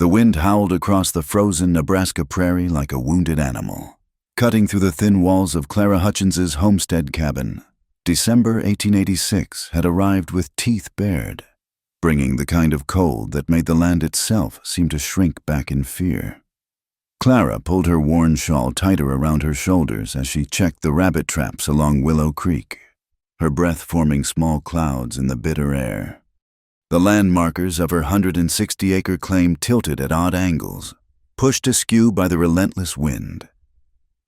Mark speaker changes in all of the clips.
Speaker 1: The wind howled across the frozen Nebraska prairie like a wounded animal, cutting through the thin walls of Clara Hutchins's homestead cabin. December 1886 had arrived with teeth bared, bringing the kind of cold that made the land itself seem to shrink back in fear. Clara pulled her worn shawl tighter around her shoulders as she checked the rabbit traps along Willow Creek, her breath forming small clouds in the bitter air. The landmarkers of her 160-acre claim tilted at odd angles, pushed askew by the relentless wind.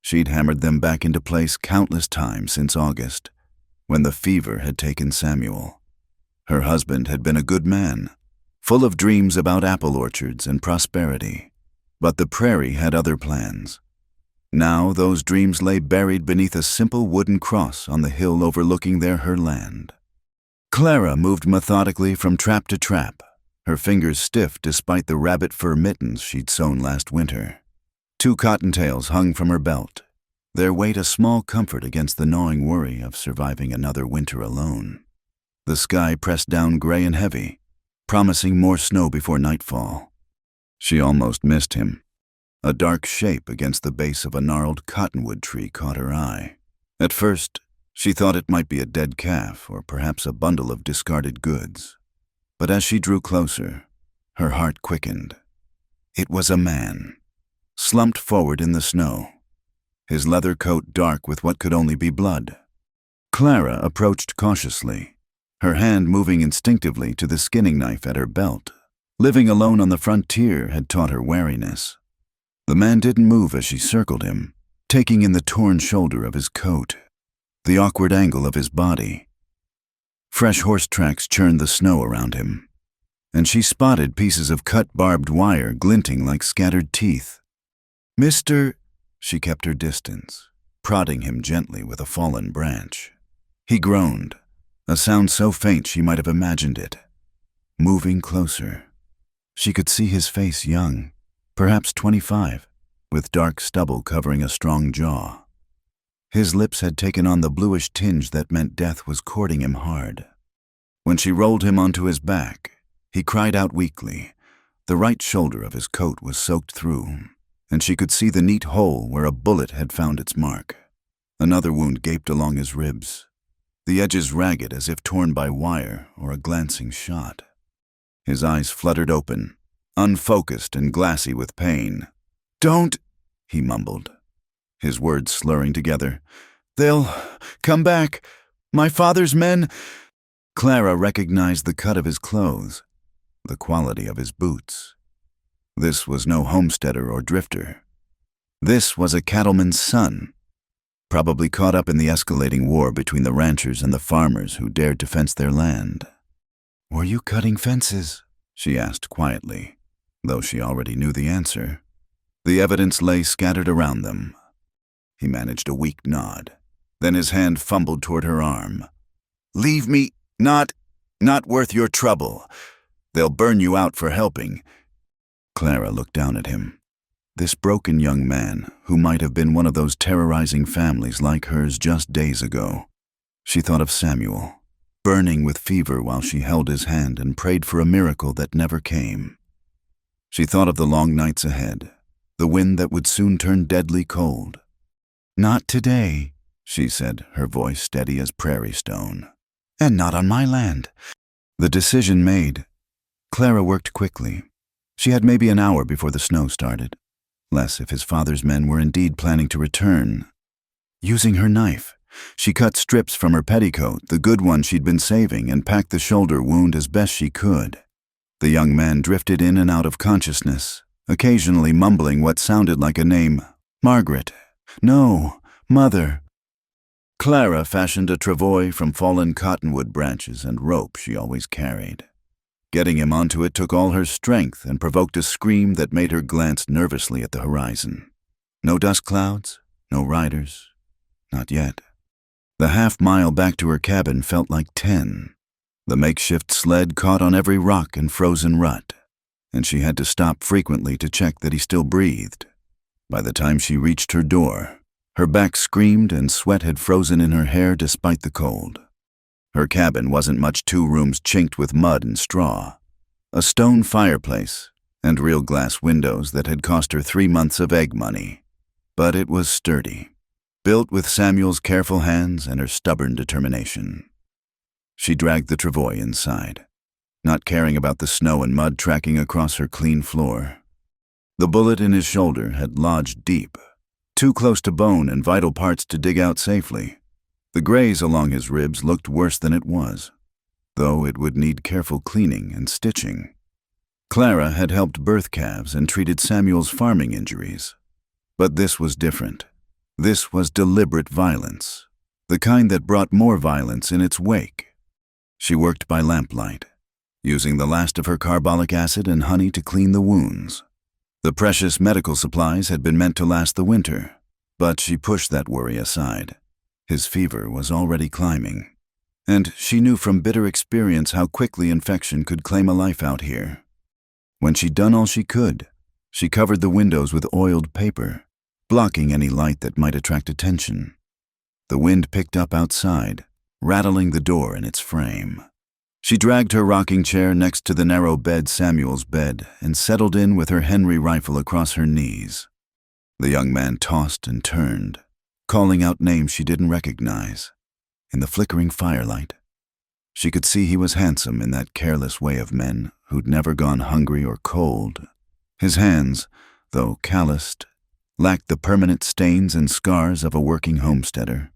Speaker 1: She'd hammered them back into place countless times since August, when the fever had taken Samuel. Her husband had been a good man, full of dreams about apple orchards and prosperity. But the prairie had other plans. Now those dreams lay buried beneath a simple wooden cross on the hill overlooking her land. Clara moved methodically from trap to trap, her fingers stiff despite the rabbit fur mittens she'd sewn last winter. 2 cottontails hung from her belt, their weight a small comfort against the gnawing worry of surviving another winter alone. The sky pressed down gray and heavy, promising more snow before nightfall. She almost missed him. A dark shape against the base of a gnarled cottonwood tree caught her eye. At first, she thought it might be a dead calf or perhaps a bundle of discarded goods. But as she drew closer, her heart quickened. It was a man, slumped forward in the snow, his leather coat dark with what could only be blood. Clara approached cautiously, her hand moving instinctively to the skinning knife at her belt. Living alone on the frontier had taught her wariness. The man didn't move as she circled him, taking in the torn shoulder of his coat, the awkward angle of his body. Fresh horse tracks churned the snow around him, and she spotted pieces of cut barbed wire glinting like scattered teeth. "Mr." She kept her distance, prodding him gently with a fallen branch. He groaned, a sound so faint she might have imagined it. Moving closer, she could see his face young, perhaps 25, with dark stubble covering a strong jaw. His lips had taken on the bluish tinge that meant death was courting him hard. When she rolled him onto his back, he cried out weakly. The right shoulder of his coat was soaked through, and she could see the neat hole where a bullet had found its mark. Another wound gaped along his ribs, the edges ragged as if torn by wire or a glancing shot. His eyes fluttered open, unfocused and glassy with pain. "Don't," he mumbled, his words slurring together. "They'll come back. My father's men." Clara recognized the cut of his clothes, the quality of his boots. This was no homesteader or drifter. This was a cattleman's son, probably caught up in the escalating war between the ranchers and the farmers who dared to fence their land. "Were you cutting fences?" she asked quietly, though she already knew the answer. The evidence lay scattered around them. He managed a weak nod. Then his hand fumbled toward her arm. "Leave me. Not worth your trouble. They'll burn you out for helping." Clara looked down at him. This broken young man, who might have been one of those terrorizing families like hers just days ago. She thought of Samuel, burning with fever while she held his hand and prayed for a miracle that never came. She thought of the long nights ahead, the wind that would soon turn deadly cold. "Not today," she said, her voice steady as prairie stone. "And not on my land." The decision made, Clara worked quickly. She had maybe an hour before the snow started, less if his father's men were indeed planning to return. Using her knife, she cut strips from her petticoat, the good one she'd been saving, and packed the shoulder wound as best she could. The young man drifted in and out of consciousness, occasionally mumbling what sounded like a name. "Margaret. No, Mother." Clara fashioned a travois from fallen cottonwood branches and rope she always carried. Getting him onto it took all her strength and provoked a scream that made her glance nervously at the horizon. No dust clouds, no riders, not yet. The half-mile back to her cabin felt like 10. The makeshift sled caught on every rock and frozen rut, and she had to stop frequently to check that he still breathed. By the time she reached her door, her back screamed and sweat had frozen in her hair despite the cold. Her cabin wasn't much 2 rooms chinked with mud and straw. A stone fireplace and real glass windows that had cost her 3 months of egg money. But it was sturdy, built with Samuel's careful hands and her stubborn determination. She dragged the travois inside, not caring about the snow and mud tracking across her clean floor. The bullet in his shoulder had lodged deep, too close to bone and vital parts to dig out safely. The graze along his ribs looked worse than it was, though it would need careful cleaning and stitching. Clara had helped birth calves and treated Samuel's farming injuries. But this was different. This was deliberate violence, the kind that brought more violence in its wake. She worked by lamplight, using the last of her carbolic acid and honey to clean the wounds. The precious medical supplies had been meant to last the winter, but she pushed that worry aside. His fever was already climbing, and she knew from bitter experience how quickly infection could claim a life out here. When she'd done all she could, she covered the windows with oiled paper, blocking any light that might attract attention. The wind picked up outside, rattling the door in its frame. She dragged her rocking chair next to the narrow bed, Samuel's bed, and settled in with her Henry rifle across her knees. The young man tossed and turned, calling out names she didn't recognize. In the flickering firelight, she could see he was handsome in that careless way of men who'd never gone hungry or cold. His hands, though calloused, lacked the permanent stains and scars of a working homesteader.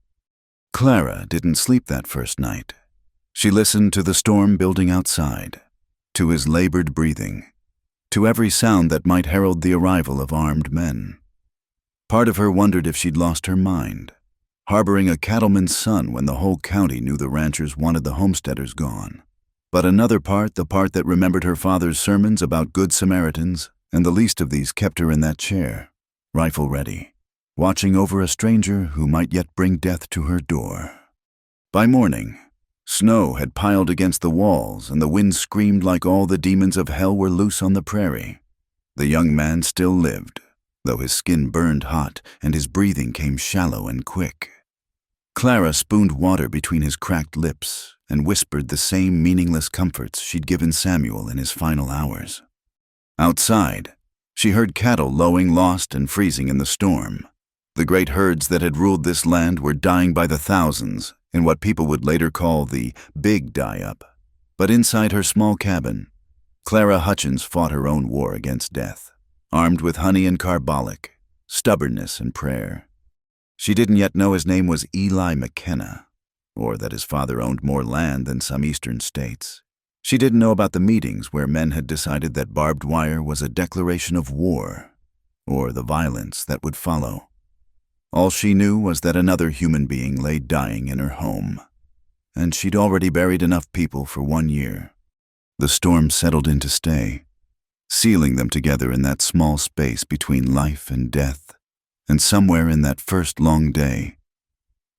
Speaker 1: Clara didn't sleep that first night. She listened to the storm building outside, to his labored breathing, to every sound that might herald the arrival of armed men. Part of her wondered if she'd lost her mind, harboring a cattleman's son when the whole county knew the ranchers wanted the homesteaders gone. But another part, the part that remembered her father's sermons about good Samaritans, and the least of these kept her in that chair, rifle ready, watching over a stranger who might yet bring death to her door. By morning, snow had piled against the walls and the wind screamed like all the demons of hell were loose on the prairie. The young man still lived, though his skin burned hot and his breathing came shallow and quick. Clara spooned water between his cracked lips and whispered the same meaningless comforts she'd given Samuel in his final hours. Outside, she heard cattle lowing lost and freezing in the storm. The great herds that had ruled this land were dying by the thousands in what people would later call the big die-up. But inside her small cabin, Clara Hutchins fought her own war against death, armed with honey and carbolic, stubbornness and prayer. She didn't yet know his name was Eli McKenna, or that his father owned more land than some eastern states. She didn't know about the meetings where men had decided that barbed wire was a declaration of war, or the violence that would follow. All she knew was that another human being lay dying in her home, and she'd already buried enough people for 1 year. The storm settled in to stay, sealing them together in that small space between life and death, and somewhere in that first long day,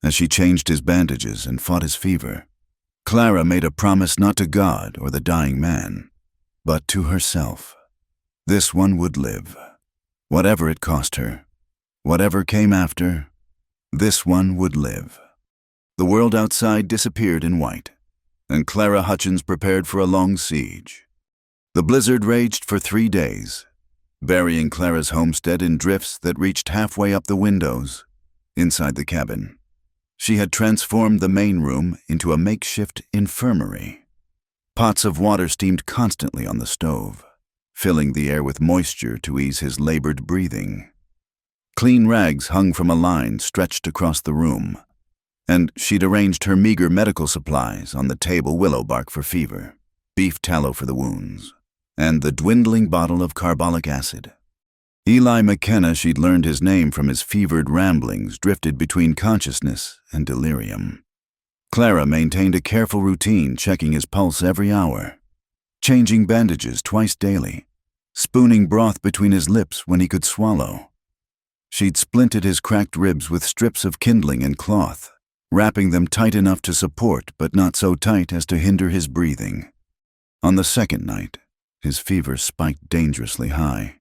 Speaker 1: as she changed his bandages and fought his fever, Clara made a promise not to God or the dying man, but to herself. This one would live, whatever it cost her. Whatever came after, this one would live. The world outside disappeared in white, and Clara Hutchins prepared for a long siege. The blizzard raged for 3 days, burying Clara's homestead in drifts that reached halfway up the windows. Inside the cabin, she had transformed the main room into a makeshift infirmary. Pots of water steamed constantly on the stove, filling the air with moisture to ease his labored breathing. Clean rags hung from a line stretched across the room, and she'd arranged her meager medical supplies on the table: willow bark for fever, beef tallow for the wounds, and the dwindling bottle of carbolic acid. Eli McKenna, she'd learned his name from his fevered ramblings drifted between consciousness and delirium. Clara maintained a careful routine, checking his pulse every hour, changing bandages twice daily, spooning broth between his lips when he could swallow. She'd splinted his cracked ribs with strips of kindling and cloth, wrapping them tight enough to support but not so tight as to hinder his breathing. On the second night, his fever spiked dangerously high.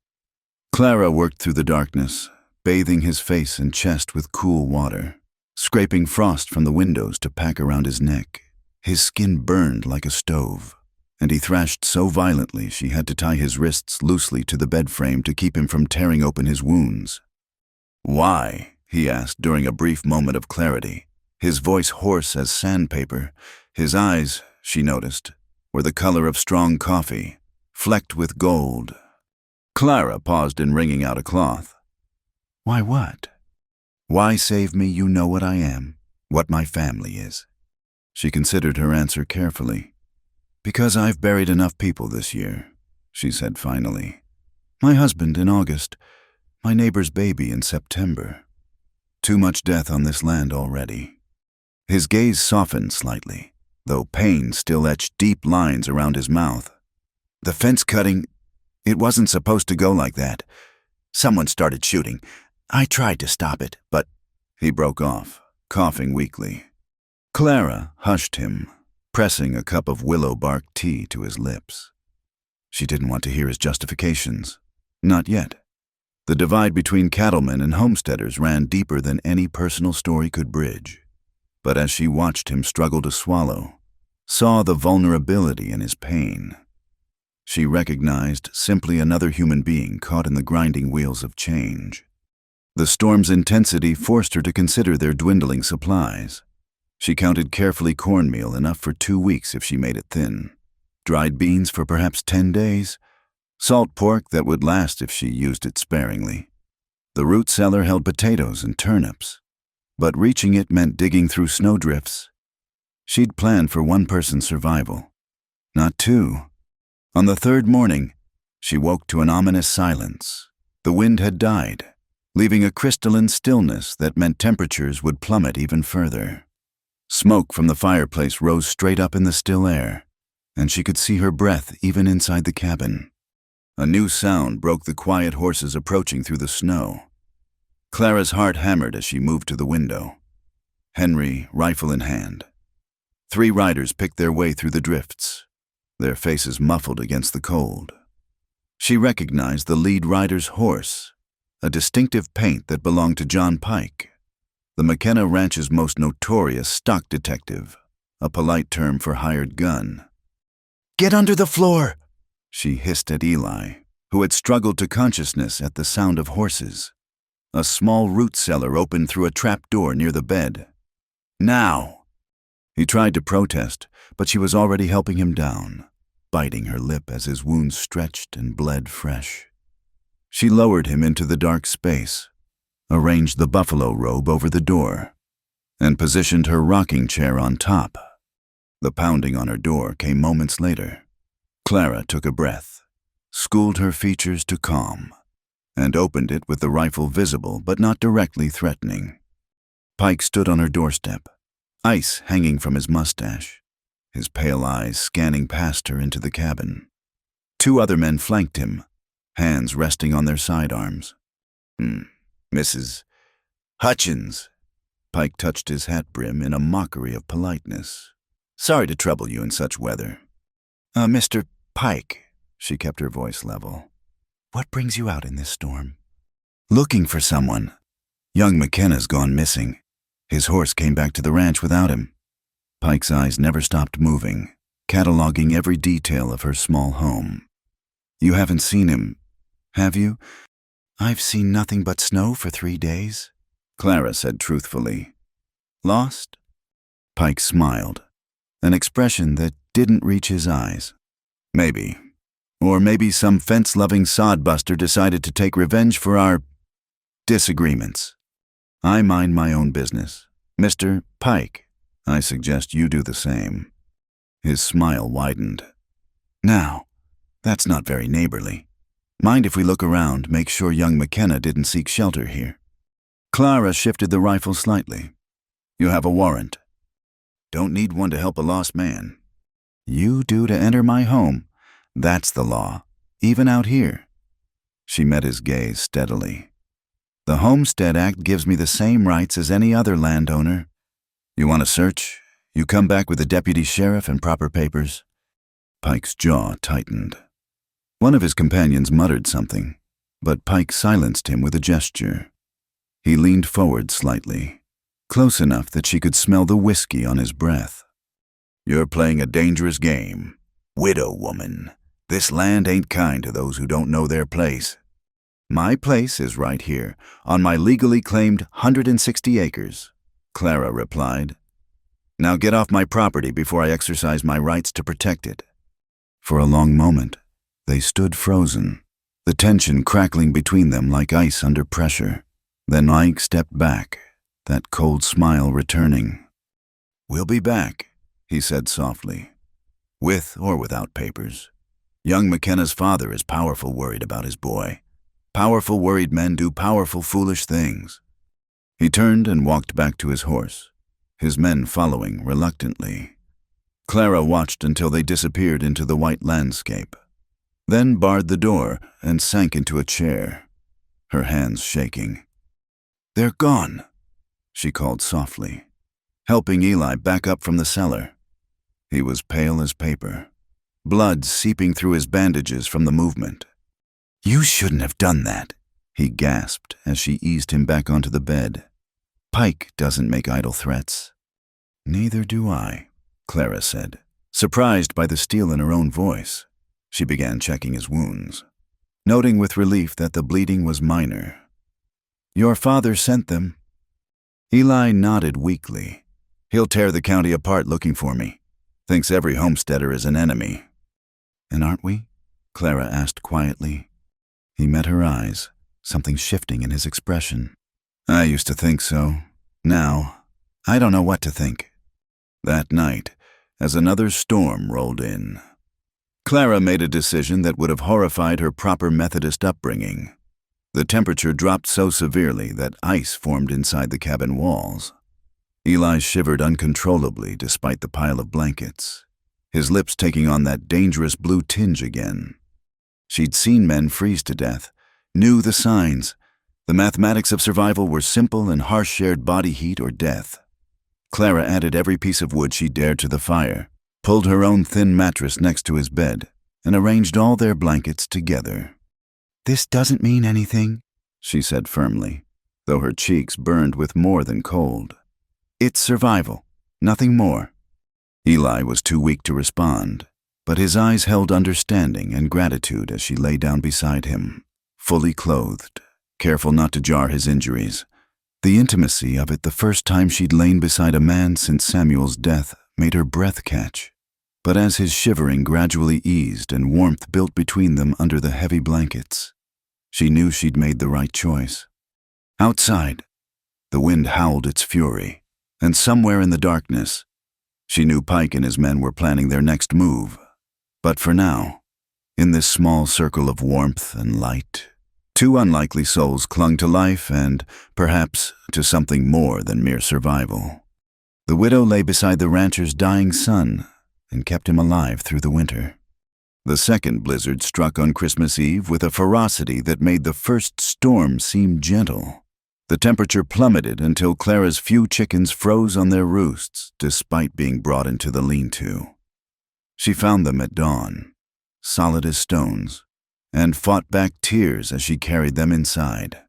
Speaker 1: Clara worked through the darkness, bathing his face and chest with cool water, scraping frost from the windows to pack around his neck. His skin burned like a stove, and he thrashed so violently she had to tie his wrists loosely to the bed frame to keep him from tearing open his wounds. "Why?" he asked during a brief moment of clarity, his voice hoarse as sandpaper. His eyes, she noticed, were the color of strong coffee, flecked with gold. Clara paused in wringing out a cloth. "Why what?" "Why save me? You know what I am, what my family is." She considered her answer carefully. "Because I've buried enough people this year," she said finally. "My husband in August, my neighbor's baby in September. Too much death on this land already." His gaze softened slightly, though pain still etched deep lines around his mouth. "The fence cutting, it wasn't supposed to go like that. Someone started shooting. I tried to stop it, but—" He broke off, coughing weakly. Clara hushed him, pressing a cup of willow bark tea to his lips. She didn't want to hear his justifications. Not yet. The divide between cattlemen and homesteaders ran deeper than any personal story could bridge. But as she watched him struggle to swallow, saw the vulnerability in his pain, she recognized simply another human being caught in the grinding wheels of change. The storm's intensity forced her to consider their dwindling supplies. She counted carefully cornmeal enough for 2 weeks if she made it thin, dried beans for perhaps 10 days, salt pork that would last if she used it sparingly. The root cellar held potatoes and turnips, but reaching it meant digging through snowdrifts. She'd planned for one person's survival, not two. On the 3rd morning, she woke to an ominous silence. The wind had died, leaving a crystalline stillness that meant temperatures would plummet even further. Smoke from the fireplace rose straight up in the still air, and she could see her breath even inside the cabin. A new sound broke the quiet horses approaching through the snow. Clara's heart hammered as she moved to the window. Henry, rifle in hand. 3 riders picked their way through the drifts, their faces muffled against the cold. She recognized the lead rider's horse, a distinctive paint that belonged to John Pike, the McKenna Ranch's most notorious stock detective, a polite term for hired gun. "Get under the floor!" she hissed at Eli, who had struggled to consciousness at the sound of horses. A small root cellar opened through a trap door near the bed. "Now!" He tried to protest, but she was already helping him down, biting her lip as his wounds stretched and bled fresh. She lowered him into the dark space, arranged the buffalo robe over the door, and positioned her rocking chair on top. The pounding on her door came moments later. Clara took a breath, schooled her features to calm, and opened it with the rifle visible but not directly threatening. Pike stood on her doorstep, ice hanging from his mustache, his pale eyes scanning past her into the cabin. 2 other men flanked him, hands resting on their sidearms. "Mrs. Hutchins." Pike touched his hat brim in a mockery of politeness. "Sorry to trouble you in such weather." "Mr. Pike," she kept her voice level. "What brings you out in this storm?" "Looking for someone. Young McKenna's gone missing. His horse came back to the ranch without him." Pike's eyes never stopped moving, cataloging every detail of her small home. "You haven't seen him, have you?" "I've seen nothing but snow for 3 days," Clara said truthfully. "Lost?" Pike smiled, an expression that didn't reach his eyes. "Maybe. Or maybe some fence-loving sodbuster decided to take revenge for our disagreements. I mind my own business. Mr. Pike, I suggest you do the same." His smile widened. "Now, that's not very neighborly. Mind if we look around, make sure young McKenna didn't seek shelter here?" Clara shifted the rifle slightly. "You have a warrant." "Don't need one to help a lost man." "You do to enter my home. That's the law, even out here." She met his gaze steadily. "The Homestead Act gives me the same rights as any other landowner. You want a search? You come back with a deputy sheriff and proper papers." Pike's jaw tightened. One of his companions muttered something, but Pike silenced him with a gesture. He leaned forward slightly, close enough that she could smell the whiskey on his breath. "You're playing a dangerous game. "Widow woman, this land ain't kind to those who don't know their place." "My place is right here, on my legally claimed 160 acres, Clara replied. "Now get off my property before I exercise my rights to protect it." For a long moment, they stood frozen, the tension crackling between them like ice under pressure. Then Ike stepped back, that cold smile returning. "We'll be back," he said softly, "with or without papers. Young McKenna's father is powerful worried about his boy. Powerful worried men do powerful foolish things." He turned and walked back to his horse, his men following reluctantly. Clara watched until they disappeared into the white landscape, then barred the door and sank into a chair, her hands shaking. "They're gone," she called softly, helping Eli back up from the cellar. He was pale as paper, blood seeping through his bandages from the movement. "You shouldn't have done that," he gasped as she eased him back onto the bed. "Pike doesn't make idle threats." "Neither do I," Clara said, surprised by the steel in her own voice. She began checking his wounds, noting with relief that the bleeding was minor. "Your father sent them." Eli nodded weakly. "He'll tear the county apart looking for me. Thinks every homesteader is an enemy." "And aren't we?" Clara asked quietly. He met her eyes, something shifting in his expression. "I used to think so. Now, I don't know what to think." That night, as another storm rolled in, Clara made a decision that would have horrified her proper Methodist upbringing. The temperature dropped so severely that ice formed inside the cabin walls. Eli shivered uncontrollably despite the pile of blankets, his lips taking on that dangerous blue tinge again. She'd seen men freeze to death, knew the signs. The mathematics of survival were simple and harsh: shared body heat or death. Clara added every piece of wood she dared to the fire, pulled her own thin mattress next to his bed, and arranged all their blankets together. "This doesn't mean anything," she said firmly, though her cheeks burned with more than cold. "It's survival, nothing more." Eli was too weak to respond, but his eyes held understanding and gratitude as she lay down beside him, fully clothed, careful not to jar his injuries. The intimacy of it, the first time she'd lain beside a man since Samuel's death, made her breath catch. But as his shivering gradually eased and warmth built between them under the heavy blankets, she knew she'd made the right choice. Outside, the wind howled its fury, and somewhere in the darkness, she knew Pike and his men were planning their next move. But for now, in this small circle of warmth and light, two unlikely souls clung to life and, perhaps, to something more than mere survival. The widow lay beside the rancher's dying son and kept him alive through the winter. The second blizzard struck on Christmas Eve with a ferocity that made the first storm seem gentle. The temperature plummeted until Clara's few chickens froze on their roosts, despite being brought into the lean-to. She found them at dawn, solid as stones, and fought back tears as she carried them inside.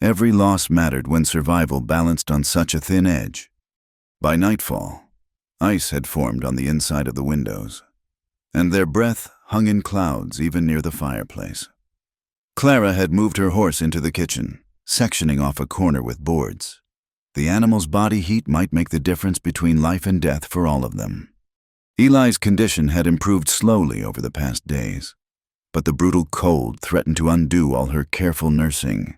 Speaker 1: Every loss mattered when survival balanced on such a thin edge. By nightfall, ice had formed on the inside of the windows, and their breath hung in clouds even near the fireplace. Clara had moved her horse into the kitchen, sectioning off a corner with boards. The animal's body heat might make the difference between life and death for all of them. Eli's condition had improved slowly over the past days, but the brutal cold threatened to undo all her careful nursing.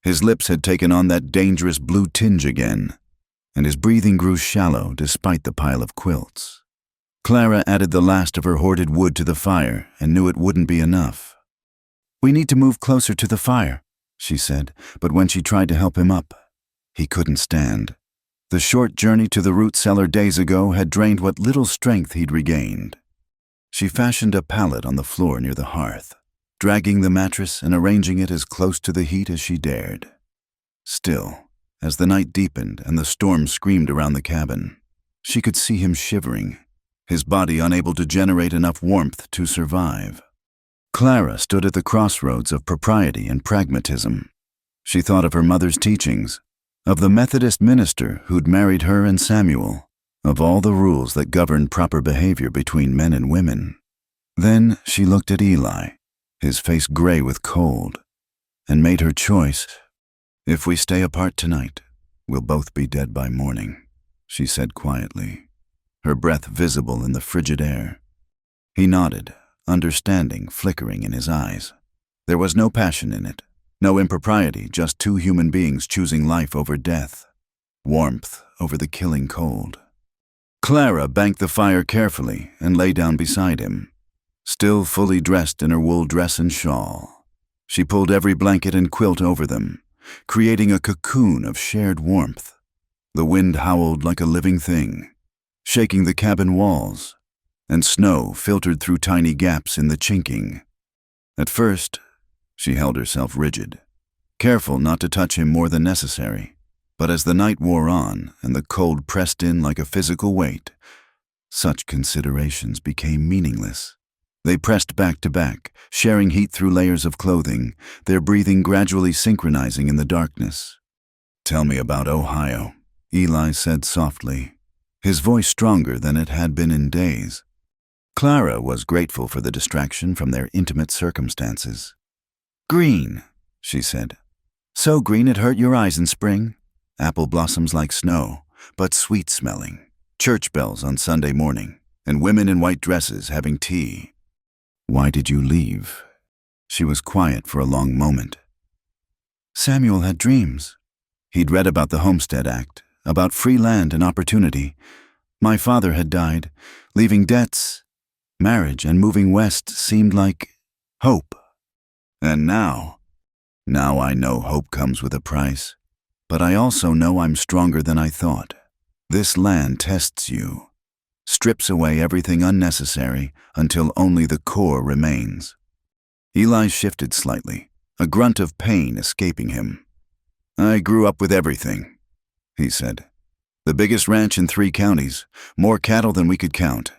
Speaker 1: His lips had taken on that dangerous blue tinge again, and his breathing grew shallow despite the pile of quilts. Clara added the last of her hoarded wood to the fire and knew it wouldn't be enough. "We need to move closer to the fire," she said, but when she tried to help him up, he couldn't stand. The short journey to the root cellar days ago had drained what little strength he'd regained. She fashioned a pallet on the floor near the hearth, dragging the mattress and arranging it as close to the heat as she dared. Still, as the night deepened and the storm screamed around the cabin, she could see him shivering, his body unable to generate enough warmth to survive. Clara stood at the crossroads of propriety and pragmatism. She thought of her mother's teachings, of the Methodist minister who'd married her and Samuel, of all the rules that governed proper behavior between men and women. Then she looked at Eli, his face gray with cold, and made her choice. "If we stay apart tonight, we'll both be dead by morning," she said quietly, her breath visible in the frigid air. He nodded, understanding flickering in his eyes. There was no passion in it, no impropriety, just two human beings choosing life over death, warmth over the killing cold. Clara banked the fire carefully and lay down beside him, still fully dressed in her wool dress and shawl. She pulled every blanket and quilt over them, creating a cocoon of shared warmth. The wind howled like a living thing, shaking the cabin walls, and snow filtered through tiny gaps in the chinking. At first, she held herself rigid, careful not to touch him more than necessary. But as the night wore on and the cold pressed in like a physical weight, such considerations became meaningless. They pressed back to back, sharing heat through layers of clothing, their breathing gradually synchronizing in the darkness. "Tell me about Ohio," Eli said softly, his voice stronger than it had been in days. Clara was grateful for the distraction from their intimate circumstances. "Green," she said. "So green it hurt your eyes in spring. Apple blossoms like snow, but sweet-smelling. Church bells on Sunday morning, and women in white dresses having tea." "Why did you leave?" She was quiet for a long moment. "Samuel had dreams. He'd read about the Homestead Act, about free land and opportunity. My father had died, leaving debts. Marriage and moving west seemed like hope. And now I know hope comes with a price. But I also know I'm stronger than I thought. This land tests you, strips away everything unnecessary until only the core remains." Eli shifted slightly, a grunt of pain escaping him. "I grew up with everything," he said. "The biggest ranch in 3 counties, more cattle than we could count,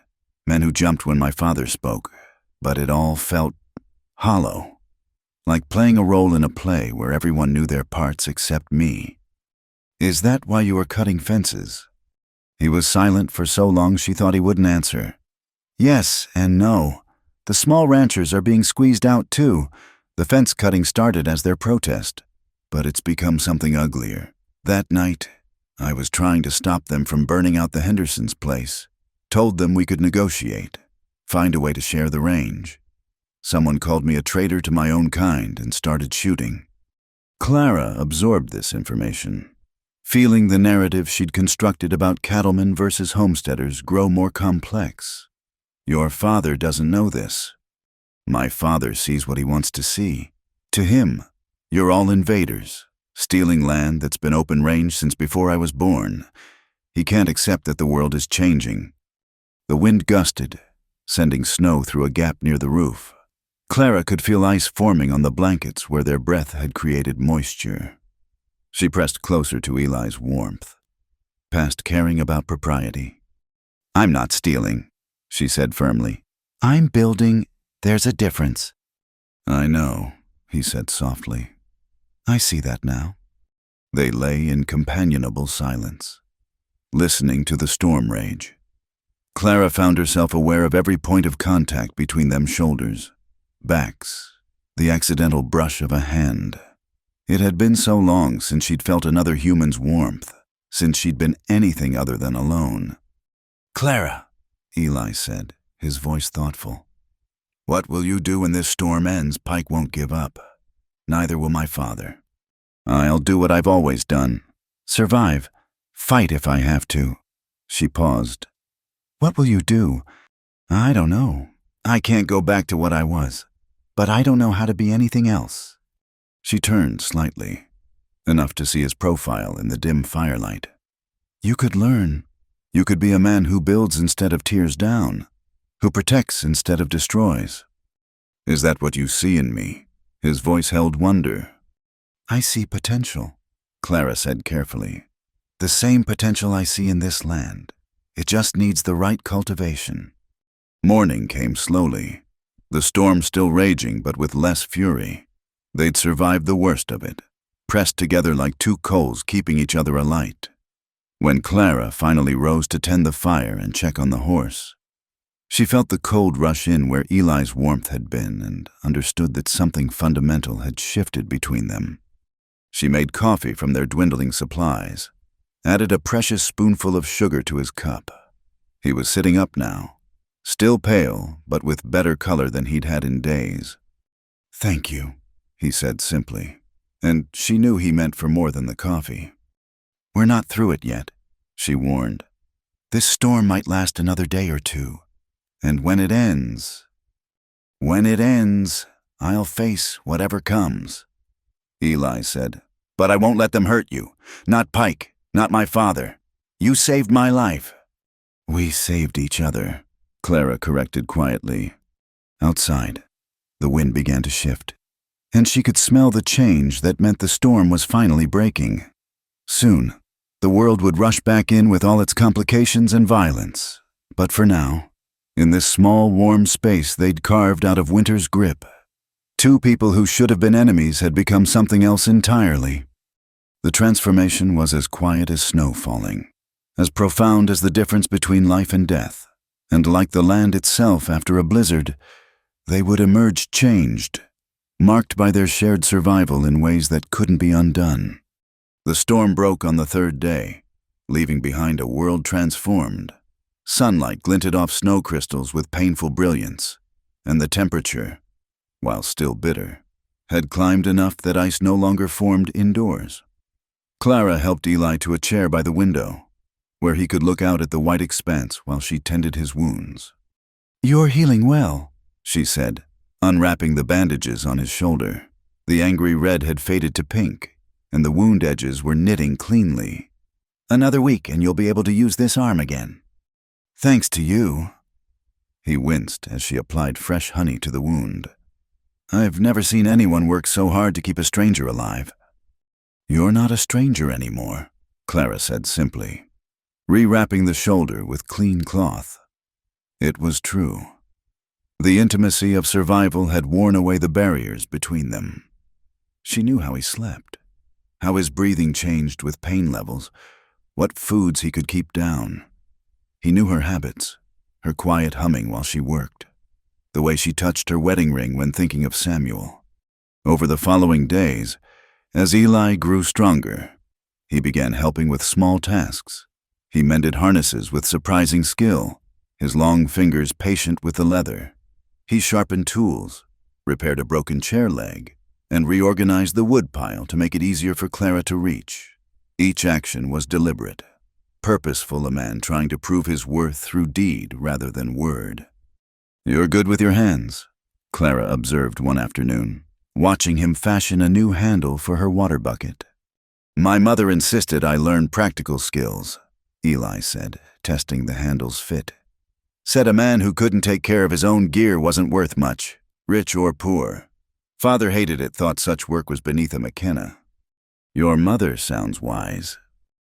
Speaker 1: men who jumped when my father spoke, but it all felt hollow, like playing a role in a play where everyone knew their parts except me." "Is that why you were cutting fences?" He was silent for so long she thought he wouldn't answer. "Yes and no. The small ranchers are being squeezed out too. The fence cutting started as their protest, but it's become something uglier. That night, I was trying to stop them from burning out the Hendersons' place. Told them we could negotiate, find a way to share the range. Someone called me a traitor to my own kind and started shooting." Clara absorbed this information, feeling the narrative she'd constructed about cattlemen versus homesteaders grow more complex. "Your father doesn't know this. My father sees what he wants to see. To him, you're all invaders, stealing land that's been open range since before I was born. He can't accept that the world is changing." The wind gusted, sending snow through a gap near the roof. Clara could feel ice forming on the blankets where their breath had created moisture. She pressed closer to Eli's warmth, past caring about propriety. "I'm not stealing," she said firmly. "I'm building. There's a difference." "I know," he said softly. "I see that now." They lay in companionable silence, listening to the storm rage. Clara found herself aware of every point of contact between them shoulders, backs, the accidental brush of a hand. It had been so long since she'd felt another human's warmth, since she'd been anything other than alone. "Clara," Eli said, his voice thoughtful. "What will you do when this storm ends? Pike won't give up. Neither will my father. I'll do what I've always done. Survive. Fight if I have to." She paused. "What will you do?" "I don't know. I can't go back to what I was. But I don't know how to be anything else." She turned slightly, enough to see his profile in the dim firelight. "You could learn. You could be a man who builds instead of tears down, who protects instead of destroys." "Is that what you see in me?" His voice held wonder. "I see potential," Clara said carefully. "The same potential I see in this land. It just needs the right cultivation." Morning came slowly, the storm still raging but with less fury. They'd survived the worst of it, pressed together like 2 coals keeping each other alight. When Clara finally rose to tend the fire and check on the horse, She felt the cold rush in where Eli's warmth had been and understood that something fundamental had shifted between them. She made coffee from their dwindling supplies, added a precious spoonful of sugar to his cup. He was sitting up now, still pale, but with better color than he'd had in days. "Thank you," he said simply, and she knew he meant for more than the coffee. "We're not through it yet," she warned. "This storm might last another day or two, and when it ends, I'll face whatever comes." Eli said, "But I won't let them hurt you. Not Pike, not my father. You saved my life." "We saved each other," Clara corrected quietly. Outside, the wind began to shift, and she could smell the change that meant the storm was finally breaking. Soon, the world would rush back in with all its complications and violence. But for now, in this small, warm space they'd carved out of winter's grip, two people who should have been enemies had become something else entirely. The transformation was as quiet as snow falling, as profound as the difference between life and death, and like the land itself after a blizzard, they would emerge changed, marked by their shared survival in ways that couldn't be undone. The storm broke on the third day, leaving behind a world transformed. Sunlight glinted off snow crystals with painful brilliance, and the temperature, while still bitter, had climbed enough that ice no longer formed indoors. Clara helped Eli to a chair by the window, where he could look out at the white expanse while she tended his wounds. "You're healing well," she said, unwrapping the bandages on his shoulder. The angry red had faded to pink, and the wound edges were knitting cleanly. "Another week and you'll be able to use this arm again." "Thanks to you." He winced as she applied fresh honey to the wound. "I've never seen anyone work so hard to keep a stranger alive." "You're not a stranger anymore," Clara said simply, rewrapping the shoulder with clean cloth. It was true. The intimacy of survival had worn away the barriers between them. She knew how he slept, how his breathing changed with pain levels, what foods he could keep down. He knew her habits, her quiet humming while she worked, the way she touched her wedding ring when thinking of Samuel. Over the following days, as Eli grew stronger, he began helping with small tasks. He mended harnesses with surprising skill, his long fingers patient with the leather. He sharpened tools, repaired a broken chair leg, and reorganized the wood pile to make it easier for Clara to reach. Each action was deliberate, purposeful, a man trying to prove his worth through deed rather than word. "You're good with your hands," Clara observed one afternoon, watching him fashion a new handle for her water bucket. "My mother insisted I learn practical skills," Eli said, testing the handle's fit. "Said a man who couldn't take care of his own gear wasn't worth much, rich or poor. Father hated it, thought such work was beneath a McKenna." "Your mother sounds wise."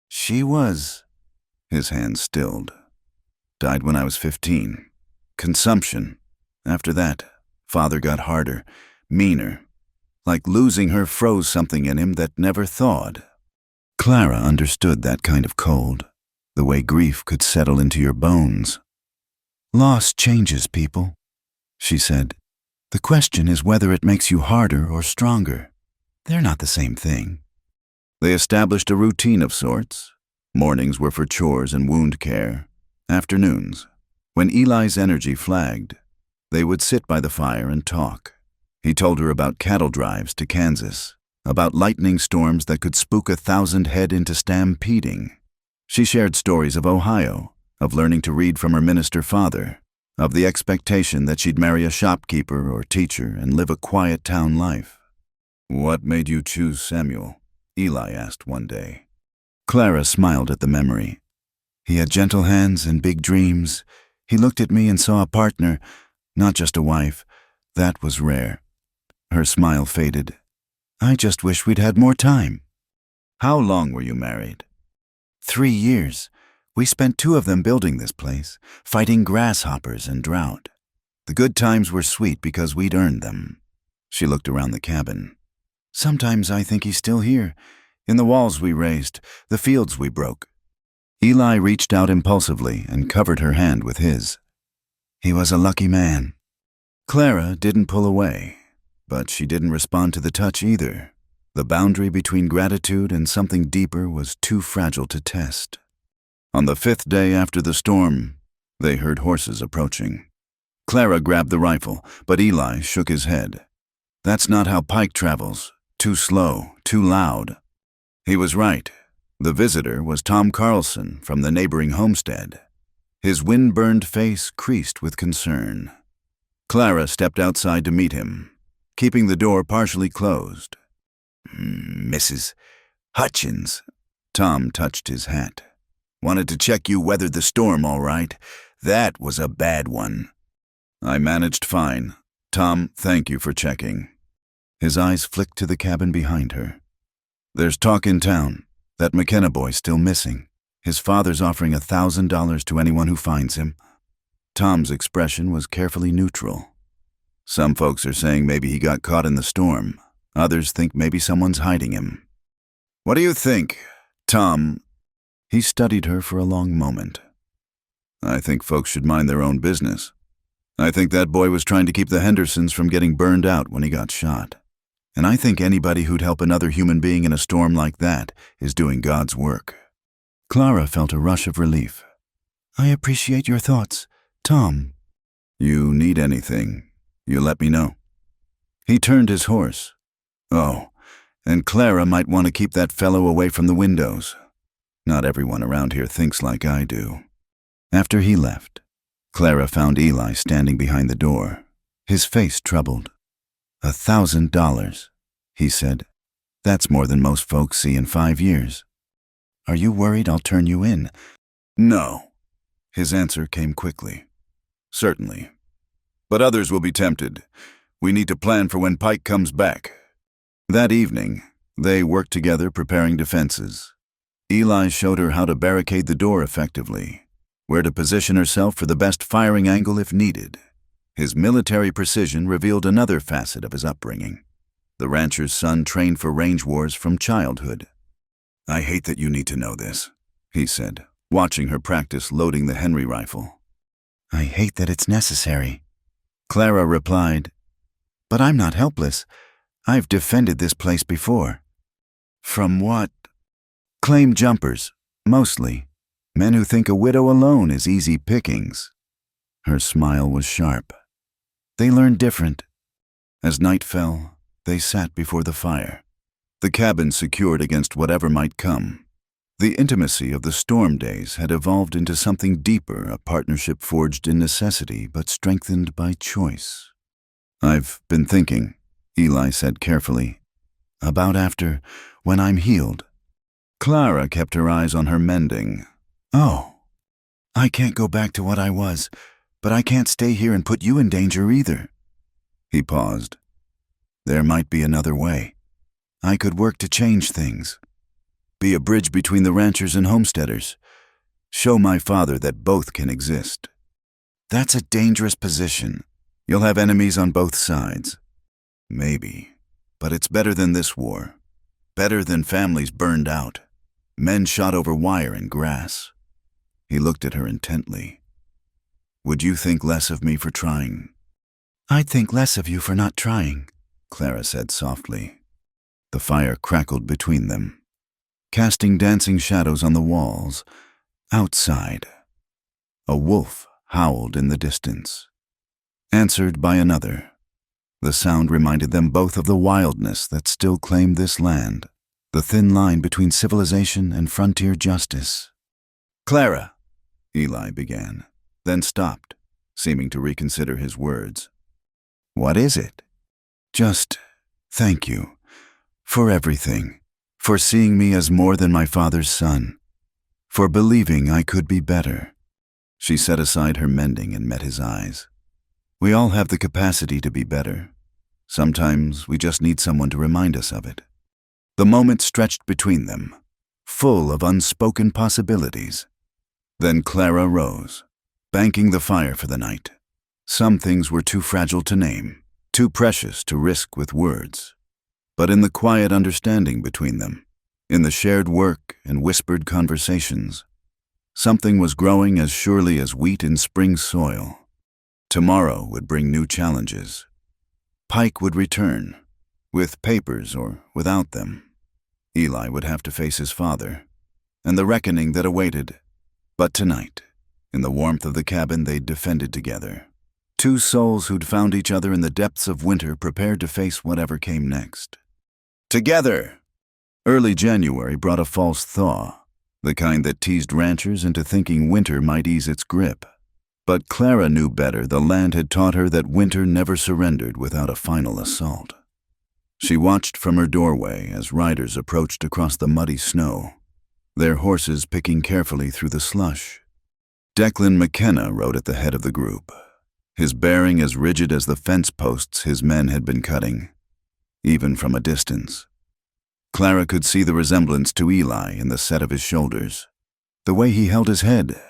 Speaker 1: "She was." His hand stilled. "Died when I was 15. Consumption. After that, Father got harder, meaner. Like losing her froze something in him that never thawed." Clara understood that kind of cold, the way grief could settle into your bones. "Loss changes people," she said. "The question is whether it makes you harder or stronger. They're not the same thing." They established a routine of sorts. Mornings were for chores and wound care. Afternoons, when Eli's energy flagged, they would sit by the fire and talk. He told her about cattle drives to Kansas, about lightning storms that could spook 1,000 head into stampeding. She shared stories of Ohio, of learning to read from her minister father, of the expectation that she'd marry a shopkeeper or teacher and live a quiet town life. "What made you choose Samuel?" Eli asked one day. Clara smiled at the memory. "He had gentle hands and big dreams. He looked at me and saw a partner, not just a wife. That was rare." Her smile faded. "I just wish we'd had more time." "How long were you married?" 3 years. We spent 2 of them building this place, fighting grasshoppers and drought. The good times were sweet because we'd earned them." She looked around the cabin. "Sometimes I think he's still here, in the walls we raised, the fields we broke." Eli reached out impulsively and covered her hand with his. He was a lucky man. Clara didn't pull away, but she didn't respond to the touch either. The boundary between gratitude and something deeper was too fragile to test. On the 5th day after the storm, they heard horses approaching. Clara grabbed the rifle, but Eli shook his head. That's not how Pike travels. Too slow, too loud. He was right. The visitor was Tom Carlson from the neighboring homestead. His wind-burned face creased with concern. Clara stepped outside to meet him, keeping the door partially closed. "Mrs. Hutchins," Tom touched his hat. "Wanted to check you weathered the storm all right. That was a bad one." "I managed fine. Tom, thank you for checking." His eyes flicked to the cabin behind her. "There's talk in town. That McKenna boy's still missing. His father's offering $1,000 to anyone who finds him." Tom's expression was carefully neutral. "Some folks are saying maybe he got caught in the storm. Others think maybe someone's hiding him." "What do you think, Tom?" He studied her for a long moment. "I think folks should mind their own business. I think that boy was trying to keep the Hendersons from getting burned out when he got shot. And I think anybody who'd help another human being in a storm like that is doing God's work." Clara felt a rush of relief. "I appreciate your thoughts, Tom." "You need anything, you let me know." He turned his horse. "Oh, and Clara might want to keep that fellow away from the windows. Not everyone around here thinks like I do." After he left, Clara found Eli standing behind the door, his face troubled. $1,000, he said. "That's more than most folks see in 5 years. Are you worried I'll turn you in?" "No." His answer came quickly. "Certainly. But others will be tempted. We need to plan for when Pike comes back." That evening, they worked together preparing defenses. Eli showed her how to barricade the door effectively, where to position herself for the best firing angle if needed. His military precision revealed another facet of his upbringing. The rancher's son trained for range wars from childhood. "I hate that you need to know this," he said, watching her practice loading the Henry rifle. "I hate that it's necessary." Clara replied, "But I'm not helpless. I've defended this place before." "From what?" "Claim jumpers, mostly. Men who think a widow alone is easy pickings." Her smile was sharp. "They learn different." As night fell, they sat before the fire, the cabin secured against whatever might come. The intimacy of the storm days had evolved into something deeper, a partnership forged in necessity but strengthened by choice. "I've been thinking," Eli said carefully, "about when I'm healed." Clara kept her eyes on her mending. "Oh, I can't go back to what I was, but I can't stay here and put you in danger either." He paused. "There might be another way. I could work to change things. Be a bridge between the ranchers and homesteaders. Show my father that both can exist." "That's a dangerous position. You'll have enemies on both sides." "Maybe, but it's better than this war. Better than families burned out. Men shot over wire and grass." He looked at her intently. "Would you think less of me for trying?" "I'd think less of you for not trying," Clara said softly. The fire crackled between them, casting dancing shadows on the walls. Outside, a wolf howled in the distance, answered by another. The sound reminded them both of the wildness that still claimed this land, the thin line between civilization and frontier justice. "Clara," Eli began, then stopped, seeming to reconsider his words. "What is it?" "Just thank you for everything, for seeing me as more than my father's son, for believing I could be better." She set aside her mending and met his eyes. "We all have the capacity to be better. Sometimes we just need someone to remind us of it." The moment stretched between them, full of unspoken possibilities. Then Clara rose, banking the fire for the night. Some things were too fragile to name, too precious to risk with words. But in the quiet understanding between them, in the shared work and whispered conversations, something was growing as surely as wheat in spring soil. Tomorrow would bring new challenges. Pike would return, with papers or without them. Eli would have to face his father, and the reckoning that awaited. But tonight, in the warmth of the cabin they'd defended together, two souls who'd found each other in the depths of winter prepared to face whatever came next. Together! Early January brought a false thaw, the kind that teased ranchers into thinking winter might ease its grip. But Clara knew better. The land had taught her that winter never surrendered without a final assault. She watched from her doorway as riders approached across the muddy snow, their horses picking carefully through the slush. Declan McKenna rode at the head of the group, his bearing as rigid as the fence posts his men had been cutting, even from a distance. Clara could see the resemblance to Eli in the set of his shoulders, the way he held his head.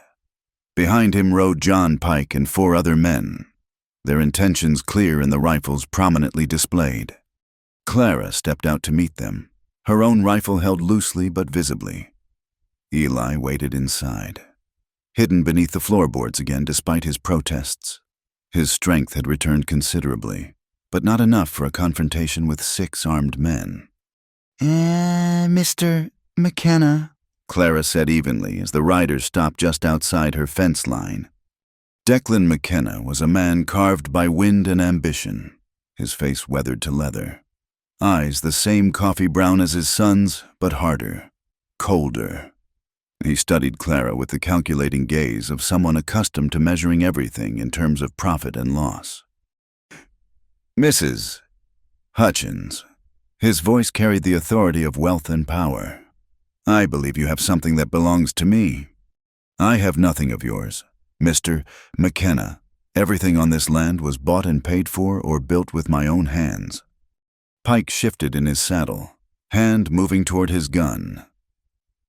Speaker 1: Behind him rode John Pike and 4 other men, their intentions clear in the rifles prominently displayed. Clara stepped out to meet them, her own rifle held loosely but visibly. Eli waited inside, hidden beneath the floorboards again despite his protests. His strength had returned considerably, but not enough for a confrontation with 6 armed men. Mr. McKenna, Clara said evenly as the riders stopped just outside her fence line. Declan McKenna was a man carved by wind and ambition, his face weathered to leather. Eyes the same coffee brown as his son's, but harder, colder. He studied Clara with the calculating gaze of someone accustomed to measuring everything in terms of profit and loss. Mrs. Hutchins. His voice carried the authority of wealth and power. I believe you have something that belongs to me. I have nothing of yours, Mr. McKenna. Everything on this land was bought and paid for or built with my own hands. Pike shifted in his saddle, hand moving toward his gun.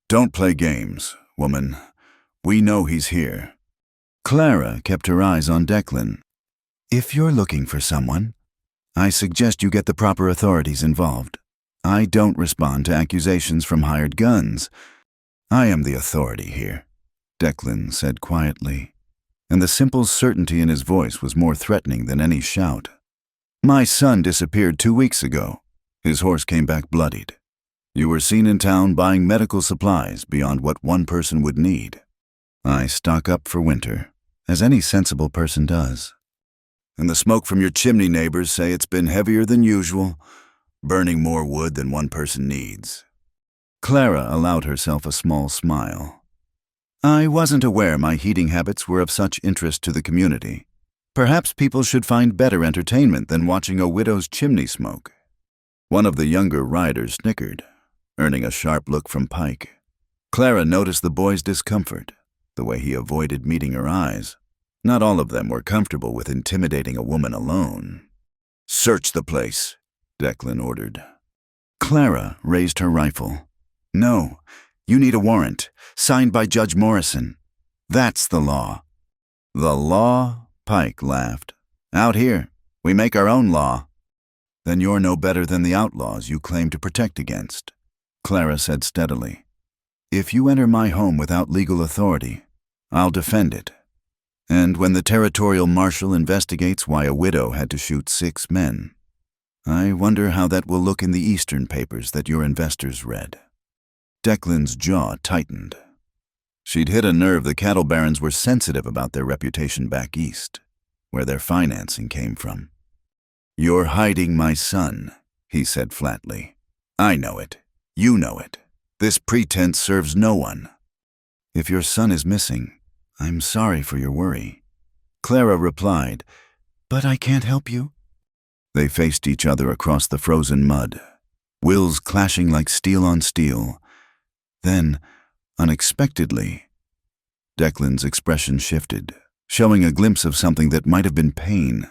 Speaker 1: Don't play games, woman. We know he's here. Clara kept her eyes on Declan. If you're looking for someone, I suggest you get the proper authorities involved. I don't respond to accusations from hired guns. I am the authority here, Declan said quietly, and the simple certainty in his voice was more threatening than any shout. My son disappeared 2 weeks ago. His horse came back bloodied. You were seen in town buying medical supplies beyond what one person would need. I stock up for winter, as any sensible person does. And the smoke from your chimney neighbors say it's been heavier than usual, burning more wood than one person needs. Clara allowed herself a small smile. I wasn't aware my heating habits were of such interest to the community. Perhaps people should find better entertainment than watching a widow's chimney smoke. One of the younger riders snickered, earning a sharp look from Pike. Clara noticed the boy's discomfort, the way he avoided meeting her eyes. Not all of them were comfortable with intimidating a woman alone. Search the place, Declan ordered. Clara raised her rifle. No, you need a warrant, signed by Judge Morrison. That's the law. The law? Pike laughed. Out here, we make our own law. Then you're no better than the outlaws you claim to protect against, Clara said steadily. If you enter my home without legal authority, I'll defend it. And when the territorial marshal investigates why a widow had to shoot 6 men, I wonder how that will look in the Eastern papers that your investors read. Declan's jaw tightened. She'd hit a nerve. The cattle barons were sensitive about their reputation back east, where their financing came from. You're hiding my son, he said flatly. I know it. You know it. This pretense serves no one. If your son is missing, I'm sorry for your worry. Clara replied, but I can't help you. They faced each other across the frozen mud, wills clashing like steel on steel. Then, unexpectedly, Declan's expression shifted, showing a glimpse of something that might have been pain.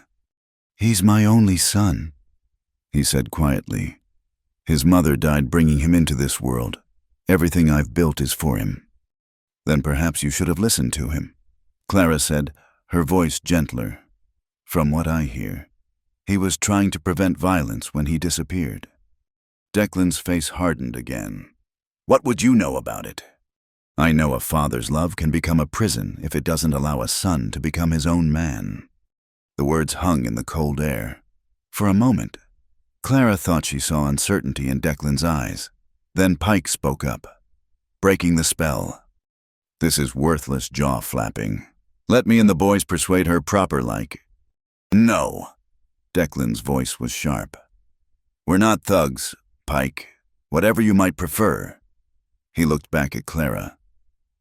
Speaker 1: He's my only son, he said quietly. His mother died bringing him into this world. Everything I've built is for him. Then perhaps you should have listened to him, Clara said, her voice gentler. From what I hear, he was trying to prevent violence when he disappeared. Declan's face hardened again. What would you know about it? I know a father's love can become a prison if it doesn't allow a son to become his own man. The words hung in the cold air. For a moment, Clara thought she saw uncertainty in Declan's eyes. Then Pike spoke up, breaking the spell. "This is worthless jaw-flapping. Let me and the boys persuade her proper-like." "No." Declan's voice was sharp. "We're not thugs, Pike. Whatever you might prefer." He looked back at Clara.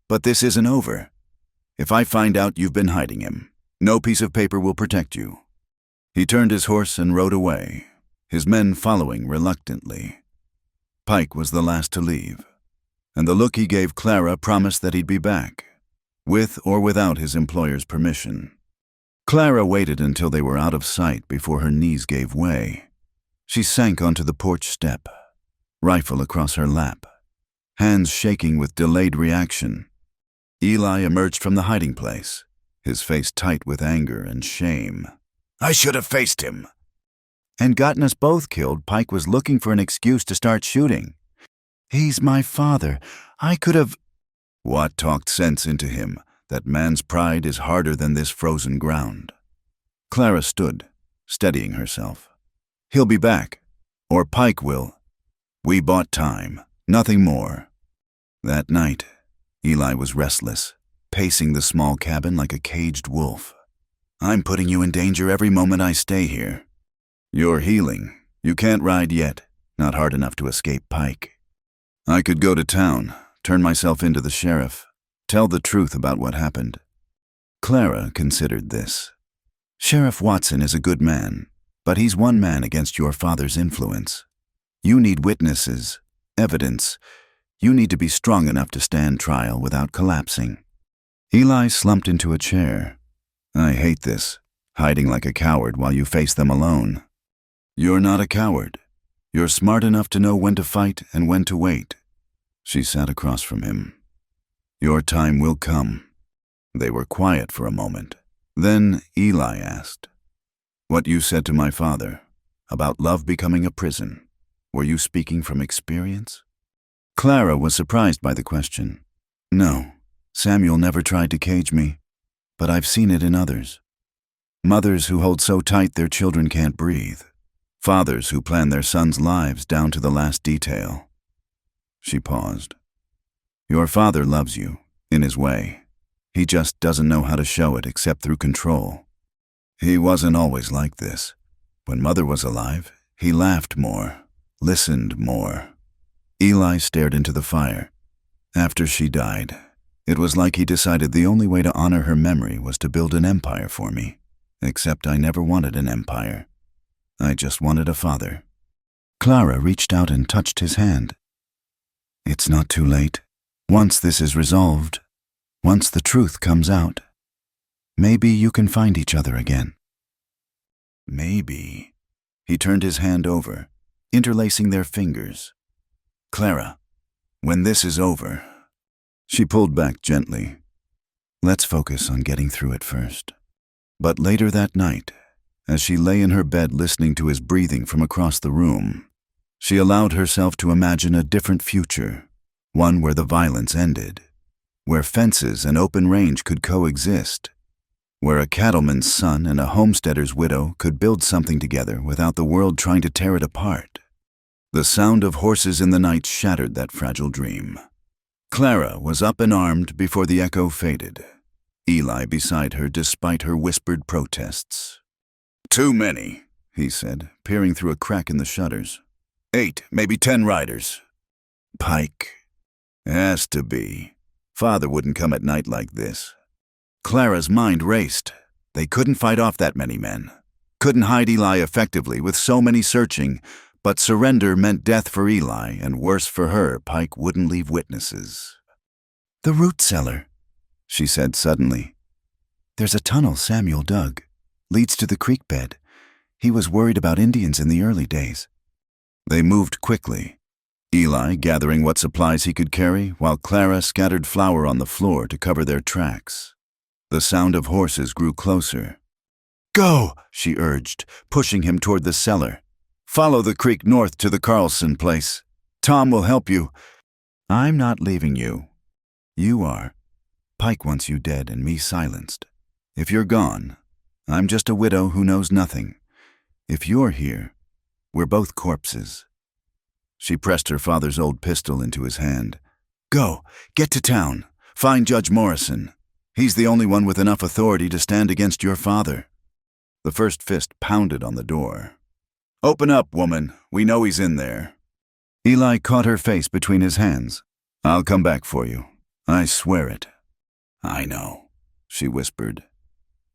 Speaker 1: "But this isn't over. If I find out you've been hiding him, no piece of paper will protect you." He turned his horse and rode away, his men following reluctantly. Pike was the last to leave, and the look he gave Clara promised that he'd be back, with or without his employer's permission. Clara waited until they were out of sight before her knees gave way. She sank onto the porch step, rifle across her lap, hands shaking with delayed reaction. Eli emerged from the hiding place, his face tight with anger and shame. "I should have faced him." "And gotten us both killed. Pike was looking for an excuse to start shooting." "He's my father. I could have—" Watt talked sense into him, that man's pride is harder than this frozen ground. Clara stood, steadying herself. "He'll be back. Or Pike will. We bought time, nothing more." That night, Eli was restless, pacing the small cabin like a caged wolf. "I'm putting you in danger every moment I stay here." "You're healing. You can't ride yet. Not hard enough to escape Pike." "I could go to town, turn myself into the sheriff, tell the truth about what happened." Clara considered this. "Sheriff Watson is a good man, but he's one man against your father's influence. You need witnesses, evidence. You need to be strong enough to stand trial without collapsing." Eli slumped into a chair. "I hate this, hiding like a coward while you face them alone." "You're not a coward. You're smart enough to know when to fight and when to wait." She sat across from him. "Your time will come." They were quiet for a moment. Then Eli asked, "What you said to my father, about love becoming a prison, were you speaking from experience?" Clara was surprised by the question. "No, Samuel never tried to cage me, but I've seen it in others. Mothers who hold so tight their children can't breathe. Fathers who plan their sons' lives down to the last detail." She paused. "Your father loves you, in his way. He just doesn't know how to show it except through control. He wasn't always like this. When Mother was alive, he laughed more, listened more." Eli stared into the fire. "After she died, it was like he decided the only way to honor her memory was to build an empire for me. Except I never wanted an empire. I just wanted a father." Clara reached out and touched his hand. "It's not too late. Once this is resolved, once the truth comes out, maybe you can find each other again." "Maybe." He turned his hand over, interlacing their fingers. "Clara, when this is over—" She pulled back gently. "Let's focus on getting through it first." But later that night, as she lay in her bed listening to his breathing from across the room, she allowed herself to imagine a different future, one where the violence ended, where fences and open range could coexist, where a cattleman's son and a homesteader's widow could build something together without the world trying to tear it apart. The sound of horses in the night shattered that fragile dream. Clara was up and armed before the echo faded, Eli beside her despite her whispered protests. "Too many," he said, peering through a crack in the shutters. 8, maybe 10 riders." "Pike." "Has to be. Father wouldn't come at night like this." Clara's mind raced. They couldn't fight off that many men. Couldn't hide Eli effectively with so many searching, but surrender meant death for Eli, and worse for her, Pike wouldn't leave witnesses. "The root cellar," she said suddenly. "There's a tunnel Samuel dug. Leads to the creek bed. He was worried about Indians in the early days." They moved quickly, Eli gathering what supplies he could carry, while Clara scattered flour on the floor to cover their tracks. The sound of horses grew closer. "Go," she urged, pushing him toward the cellar. "Follow the creek north to the Carlson place. Tom will help you." "I'm not leaving you. You are. Pike wants you dead and me silenced. If you're gone, I'm just a widow who knows nothing. If you're here, we're both corpses." She pressed her father's old pistol into his hand. "Go, get to town. Find Judge Morrison. He's the only one with enough authority to stand against your father." The first fist pounded on the door. "Open up, woman. We know he's in there." Eli caught her face between his hands. "I'll come back for you. I swear it." "I know," she whispered.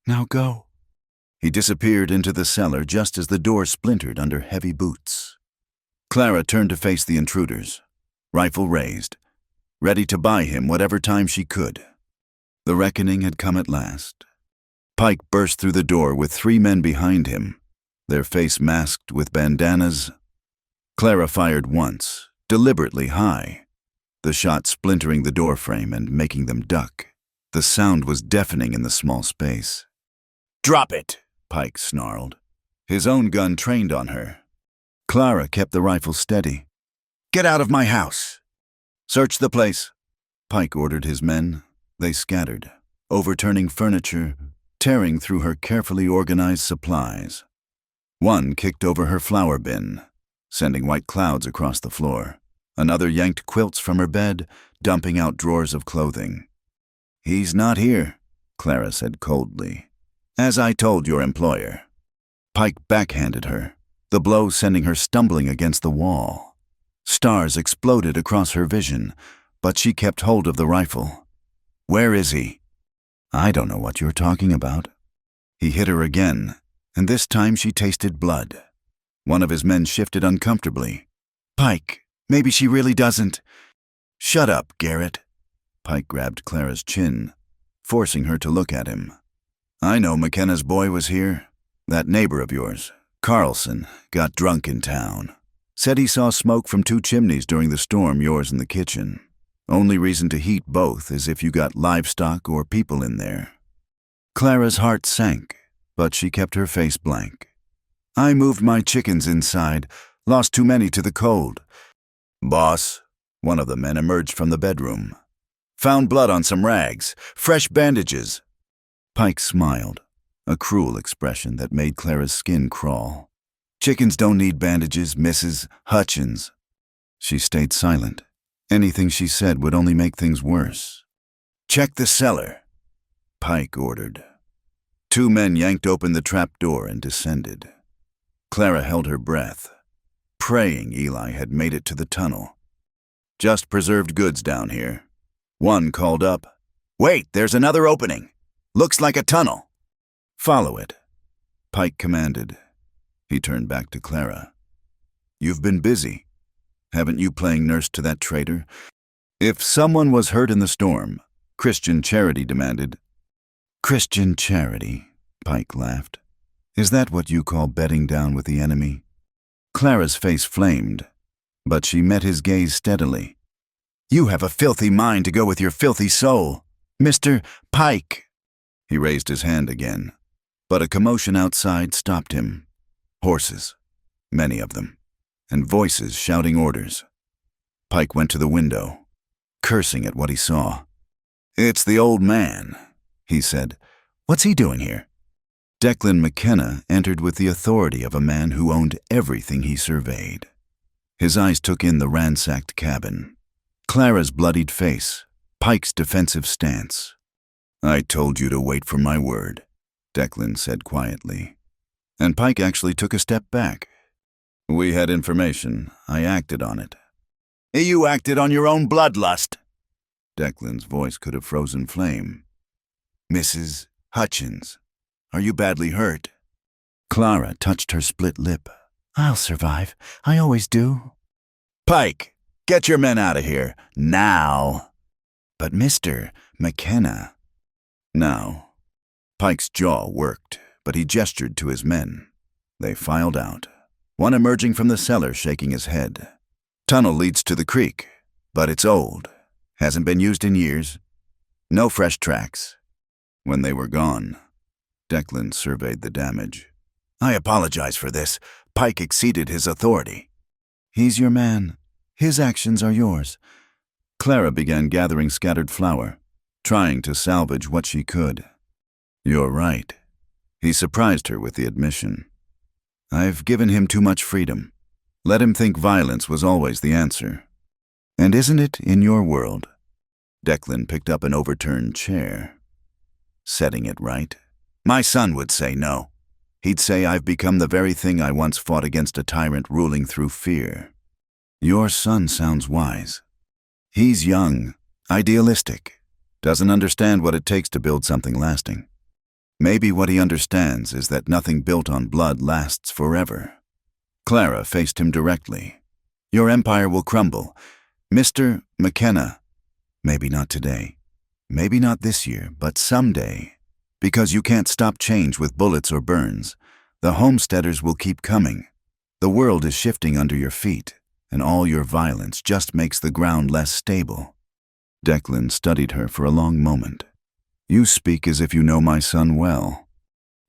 Speaker 1: "Now go." He disappeared into the cellar just as the door splintered under heavy boots. Clara turned to face the intruders, rifle raised, ready to buy him whatever time she could. The reckoning had come at last. Pike burst through the door with 3 men behind him, their face masked with bandanas. Clara fired once, deliberately high, the shot splintering the doorframe and making them duck. The sound was deafening in the small space. "Drop it!" Pike snarled, his own gun trained on her. Clara kept the rifle steady. "Get out of my house!" "Search the place," Pike ordered his men. They scattered, overturning furniture, tearing through her carefully organized supplies. One kicked over her flour bin, sending white clouds across the floor. Another yanked quilts from her bed, dumping out drawers of clothing. "He's not here," Clara said coldly. "As I told your employer." Pike backhanded her, the blow sending her stumbling against the wall. Stars exploded across her vision, but she kept hold of the rifle. "Where is he?" "I don't know what you're talking about." He hit her again, and this time she tasted blood. One of his men shifted uncomfortably. "Pike, maybe she really doesn't." "Shut up, Garrett." Pike grabbed Clara's chin, forcing her to look at him. "I know McKenna's boy was here. That neighbor of yours, Carlson, got drunk in town. Said he saw smoke from 2 chimneys during the storm, yours in the kitchen. Only reason to heat both is if you got livestock or people in there." Clara's heart sank, but she kept her face blank. "I moved my chickens inside, lost too many to the cold." "Boss," one of the men emerged from the bedroom. "Found blood on some rags, fresh bandages." Pike smiled, a cruel expression that made Clara's skin crawl. "Chickens don't need bandages, Mrs. Hutchins." She stayed silent. Anything she said would only make things worse. "Check the cellar," Pike ordered. 2 men yanked open the trap door and descended. Clara held her breath, praying Eli had made it to the tunnel. "Just preserved goods down here." One called up, "Wait, there's another opening. Looks like a tunnel." "Follow it," Pike commanded. He turned back to Clara. "You've been busy. Haven't you playing nurse to that traitor?" "If someone was hurt in the storm," Christian Charity demanded. "Christian Charity," Pike laughed. "Is that what you call bedding down with the enemy?" Clara's face flamed, but she met his gaze steadily. "You have a filthy mind to go with your filthy soul. Mr. Pike." He raised his hand again, but a commotion outside stopped him. Horses, many of them, and voices shouting orders. Pike went to the window, cursing at what he saw. "It's the old man," he said. "What's he doing here?" Declan McKenna entered with the authority of a man who owned everything he surveyed. His eyes took in the ransacked cabin, Clara's bloodied face, Pike's defensive stance. "I told you to wait for my word," Declan said quietly. And Pike actually took a step back. "We had information. I acted on it." "You acted on your own bloodlust." Declan's voice could have frozen flame. "Mrs. Hutchins, are you badly hurt?" Clara touched her split lip. "I'll survive. I always do." "Pike, get your men out of here, now." "But Mr. McKenna." "Now." Pike's jaw worked, but he gestured to his men. They filed out, one emerging from the cellar shaking his head. "Tunnel leads to the creek, but it's old. Hasn't been used in years. No fresh tracks." When they were gone, Declan surveyed the damage. "I apologize for this. Pike exceeded his authority." "He's your man. His actions are yours." Clara began gathering scattered flour, trying to salvage what she could. "You're right." He surprised her with the admission. I've given him too much freedom. Let him think violence was always the answer. And isn't it in your world? Declan picked up an overturned chair. Setting it right. My son would say no. He'd say I've become the very thing I once fought against, a tyrant ruling through fear. Your son sounds wise. He's young, idealistic, doesn't understand what it takes to build something lasting. Maybe what he understands is that nothing built on blood lasts forever. Clara faced him directly. Your empire will crumble. Mr. McKenna, maybe not today, maybe not this year, but someday. Because you can't stop change with bullets or burns. The homesteaders will keep coming. The world is shifting under your feet, and all your violence just makes the ground less stable. Declan studied her for a long moment. You speak as if you know my son well.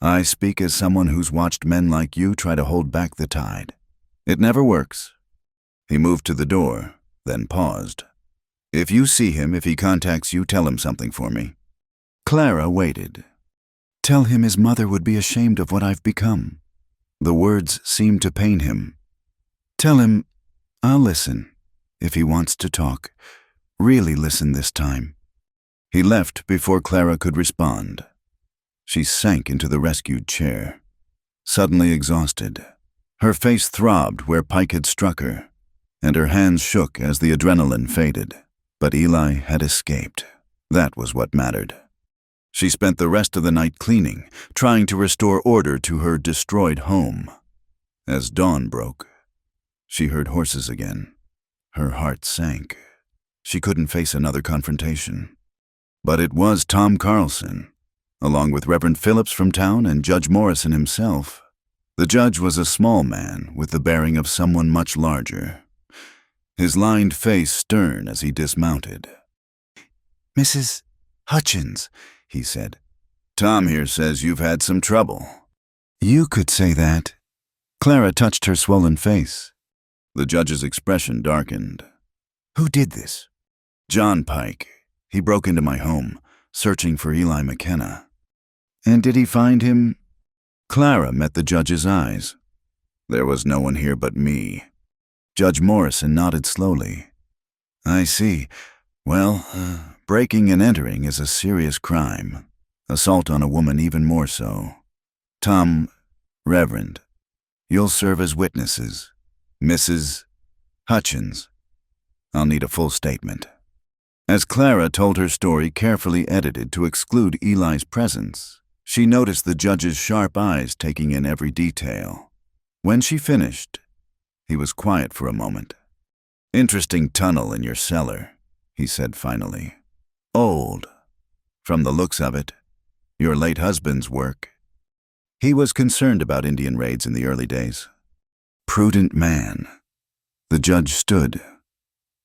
Speaker 1: I speak as someone who's watched men like you try to hold back the tide. It never works. He moved to the door, then paused. If you see him, if he contacts you, tell him something for me. Clara waited. Tell him his mother would be ashamed of what I've become. The words seemed to pain him. Tell him I'll listen, if he wants to talk. Really listen this time. He left before Clara could respond. She sank into the rescued chair, suddenly exhausted. Her face throbbed where Pike had struck her, and her hands shook as the adrenaline faded. But Eli had escaped. That was what mattered. She spent the rest of the night cleaning, trying to restore order to her destroyed home. As dawn broke, she heard horses again. Her heart sank. She couldn't face another confrontation. But it was Tom Carlson, along with Reverend Phillips from town and Judge Morrison himself. The judge was a small man with the bearing of someone much larger. His lined face stern as he dismounted. Mrs. Hutchins, he said. Tom here says you've had some trouble. You could say that. Clara touched her swollen face. The judge's expression darkened. Who did this? John Pike. He broke into my home, searching for Eli McKenna. And did he find him? Clara met the judge's eyes. There was no one here but me. Judge Morrison nodded slowly. I see. Well, breaking and entering is a serious crime. Assault on a woman even more so. Tom, Reverend, you'll serve as witnesses. Mrs. Hutchins, I'll need a full statement. As Clara told her story, carefully edited to exclude Eli's presence, she noticed the judge's sharp eyes taking in every detail. When she finished, he was quiet for a moment. Interesting tunnel in your cellar, he said finally. Old. From the looks of it, your late husband's work. He was concerned about Indian raids in the early days. Prudent man. The judge stood.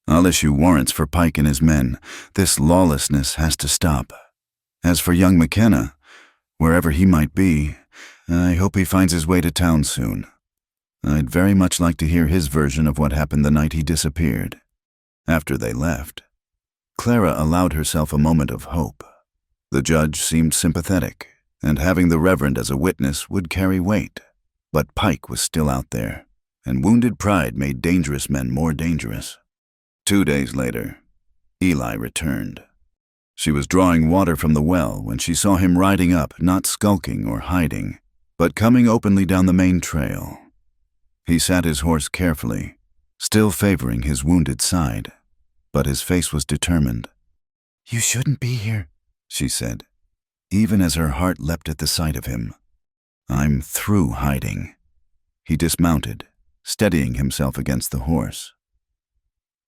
Speaker 1: I'll issue warrants for Pike and his men. This lawlessness has to stop. As for young McKenna, wherever he might be, I hope he finds his way to town soon. I'd very much like to hear his version of what happened the night he disappeared. After they left, Clara allowed herself a moment of hope. The judge seemed sympathetic, and having the Reverend as a witness would carry weight. But Pike was still out there, and wounded pride made dangerous men more dangerous. 2 days later, Eli returned. She was drawing water from the well when she saw him riding up, not skulking or hiding, but coming openly down the main trail. He sat his horse carefully, still favoring his wounded side, but his face was determined. You shouldn't be here, she said, even as her heart leapt at the sight of him. I'm through hiding. He dismounted, steadying himself against the horse.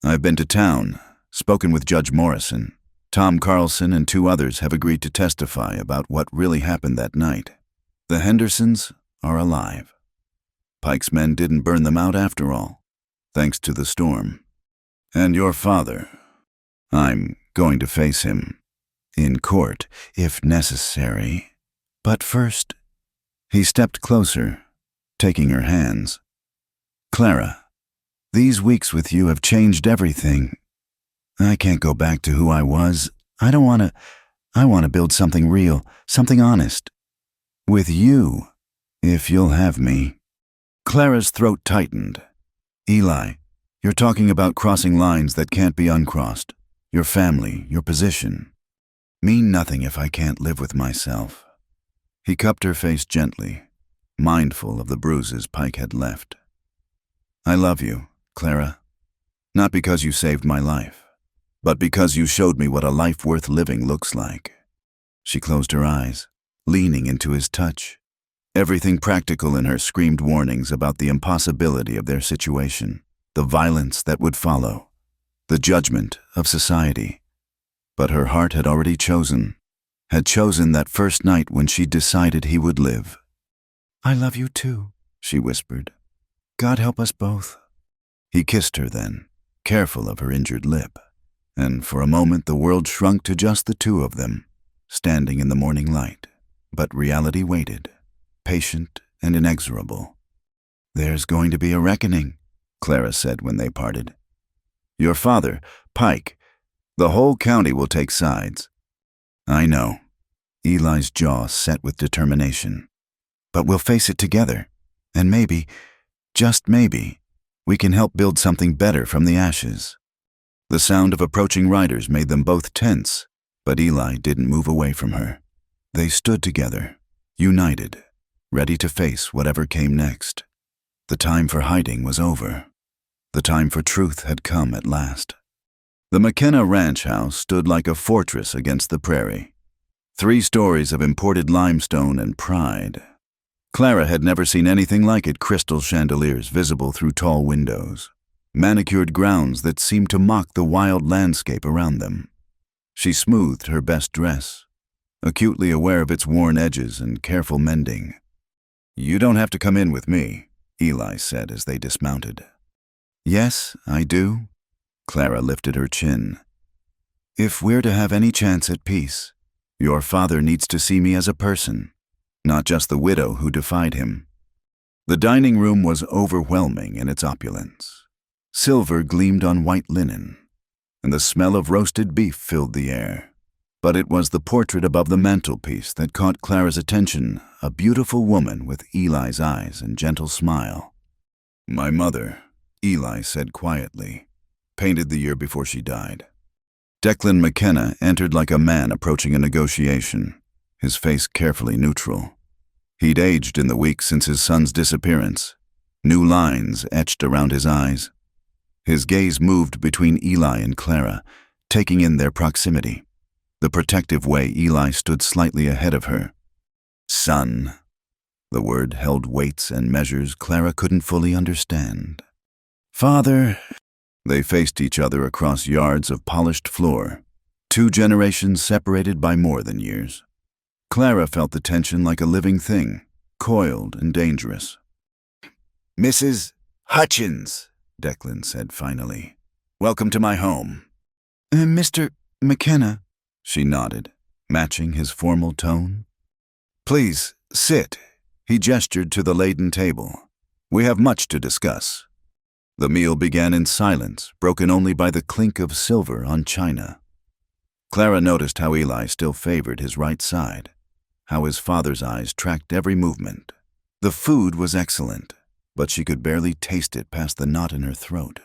Speaker 1: I've been to town, spoken with Judge Morrison. Tom Carlson and 2 others have agreed to testify about what really happened that night. The Hendersons are alive. Pike's men didn't burn them out after all, thanks to the storm. And your father, I'm going to face him. In court, if necessary. But first, he stepped closer, taking her hands. Clara, these weeks with you have changed everything. I can't go back to who I was. I want to build something real, something honest. With you, if you'll have me. Clara's throat tightened. Eli, you're talking about crossing lines that can't be uncrossed. Your family, your position. Mean nothing if I can't live with myself. He cupped her face gently, mindful of the bruises Pike had left. I love you, Clara. Not because you saved my life, but because you showed me what a life worth living looks like. She closed her eyes, leaning into his touch. Everything practical in her screamed warnings about the impossibility of their situation, the violence that would follow, the judgment of society. But her heart had already chosen that first night when she decided he would live. I love you too, she whispered. God help us both. He kissed her then, careful of her injured lip, and for a moment the world shrunk to just the two of them, standing in the morning light. But reality waited, patient and inexorable. There's going to be a reckoning, Clara said when they parted. Your father, Pike, the whole county will take sides. I know. Eli's jaw set with determination. But we'll face it together, and maybe, just maybe, we can help build something better from the ashes. The sound of approaching riders made them both tense, but Eli didn't move away from her. They stood together, united, ready to face whatever came next. The time for hiding was over. The time for truth had come at last. The McKenna ranch house stood like a fortress against the prairie. 3 stories of imported limestone and pride. Clara had never seen anything like it. Crystal chandeliers visible through tall windows, manicured grounds that seemed to mock the wild landscape around them. She smoothed her best dress, acutely aware of its worn edges and careful mending. You don't have to come in with me, Eli said as they dismounted. Yes, I do. Clara lifted her chin. If we're to have any chance at peace, your father needs to see me as a person, not just the widow who defied him. The dining room was overwhelming in its opulence. Silver gleamed on white linen, and the smell of roasted beef filled the air. But it was the portrait above the mantelpiece that caught Clara's attention, a beautiful woman with Eli's eyes and gentle smile. My mother, Eli said quietly, painted the year before she died. Declan McKenna entered like a man approaching a negotiation, his face carefully neutral. He'd aged in the weeks since his son's disappearance, new lines etched around his eyes. His gaze moved between Eli and Clara, taking in their proximity, the protective way Eli stood slightly ahead of her. Son. The word held weights and measures Clara couldn't fully understand. Father. They faced each other across yards of polished floor, 2 generations separated by more than years. Clara felt the tension like a living thing, coiled and dangerous. Mrs. Hutchins, Declan said finally. Welcome to my home. Mr. McKenna, she nodded, matching his formal tone. Please, sit. He gestured to the laden table. We have much to discuss. The meal began in silence, broken only by the clink of silver on china. Clara noticed how Eli still favored his right side, how his father's eyes tracked every movement. The food was excellent, but she could barely taste it past the knot in her throat.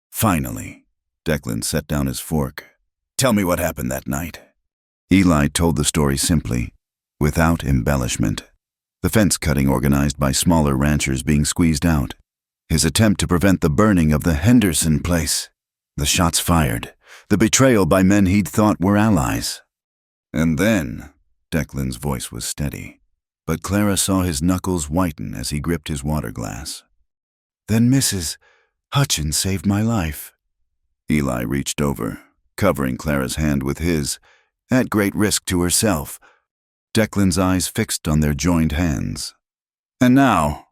Speaker 1: Finally, Declan set down his fork. Tell me what happened that night. Eli told the story simply, without embellishment. The fence cutting organized by smaller ranchers being squeezed out. His attempt to prevent the burning of the Henderson place. The shots fired. The betrayal by men he'd thought were allies. And then, Declan's voice was steady, but Clara saw his knuckles whiten as he gripped his water glass. Then Mrs. Hutchins saved my life. Eli reached over, covering Clara's hand with his, at great risk to herself. Declan's eyes fixed on their joined hands. And now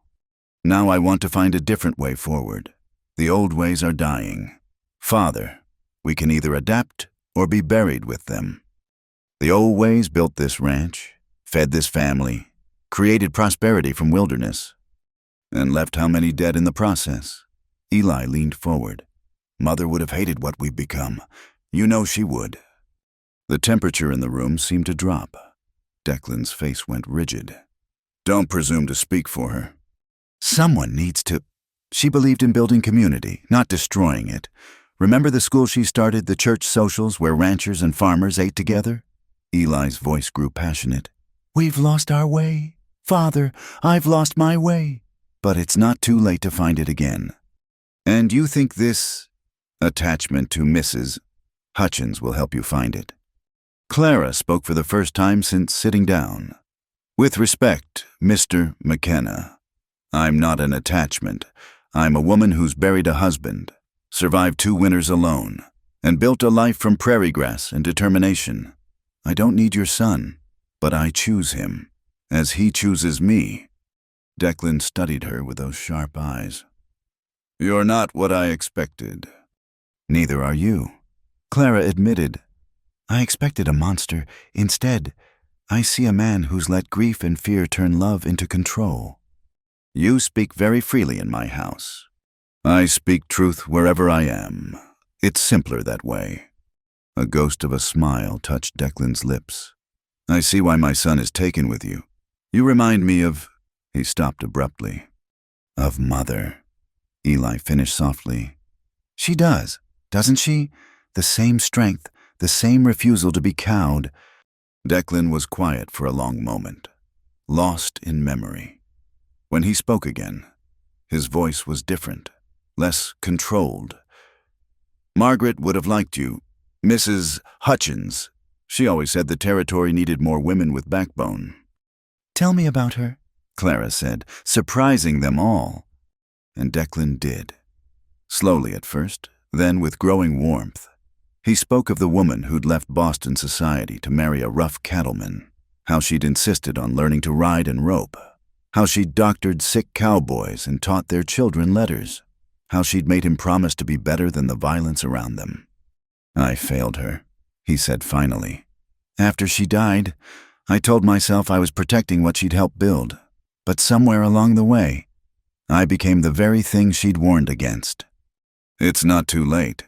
Speaker 1: I want to find a different way forward. The old ways are dying. Father, we can either adapt or be buried with them. The old ways built this ranch, fed this family, created prosperity from wilderness, and left how many dead in the process? Eli leaned forward. Mother would have hated what we've become. You know she would. The temperature in the room seemed to drop. Declan's face went rigid. Don't presume to speak for her. Someone needs to. She believed in building community, not destroying it. Remember the school she started, the church socials where ranchers and farmers ate together? Eli's voice grew passionate. We've lost our way. Father, I've lost my way. But it's not too late to find it again. And you think this attachment to Mrs. Hutchins will help you find it? Clara spoke for the first time since sitting down. With respect, Mr. McKenna, I'm not an attachment. I'm a woman who's buried a husband, survived 2 winters alone, and built a life from prairie grass and determination. I don't need your son, but I choose him, as he chooses me. Declan studied her with those sharp eyes. You're not what I expected. Neither are you. Clara admitted. I expected a monster. Instead, I see a man who's let grief and fear turn love into control. You speak very freely in my house. I speak truth wherever I am. It's simpler that way. A ghost of a smile touched Declan's lips. I see why my son is taken with you. You remind me of... He stopped abruptly. Of Mother. Eli finished softly. She does, doesn't she? The same strength, the same refusal to be cowed. Declan was quiet for a long moment, lost in memory. When he spoke again, his voice was different, less controlled. Margaret would have liked you. Mrs. Hutchins. She always said the territory needed more women with backbone. Tell me about her, Clara said, surprising them all. And Declan did. Slowly at first, then with growing warmth. He spoke of the woman who'd left Boston society to marry a rough cattleman, how she'd insisted on learning to ride and rope, how she'd doctored sick cowboys and taught their children letters, how she'd made him promise to be better than the violence around them. I failed her, he said finally. After she died, I told myself I was protecting what she'd helped build, but somewhere along the way, I became the very thing she'd warned against. It's not too late,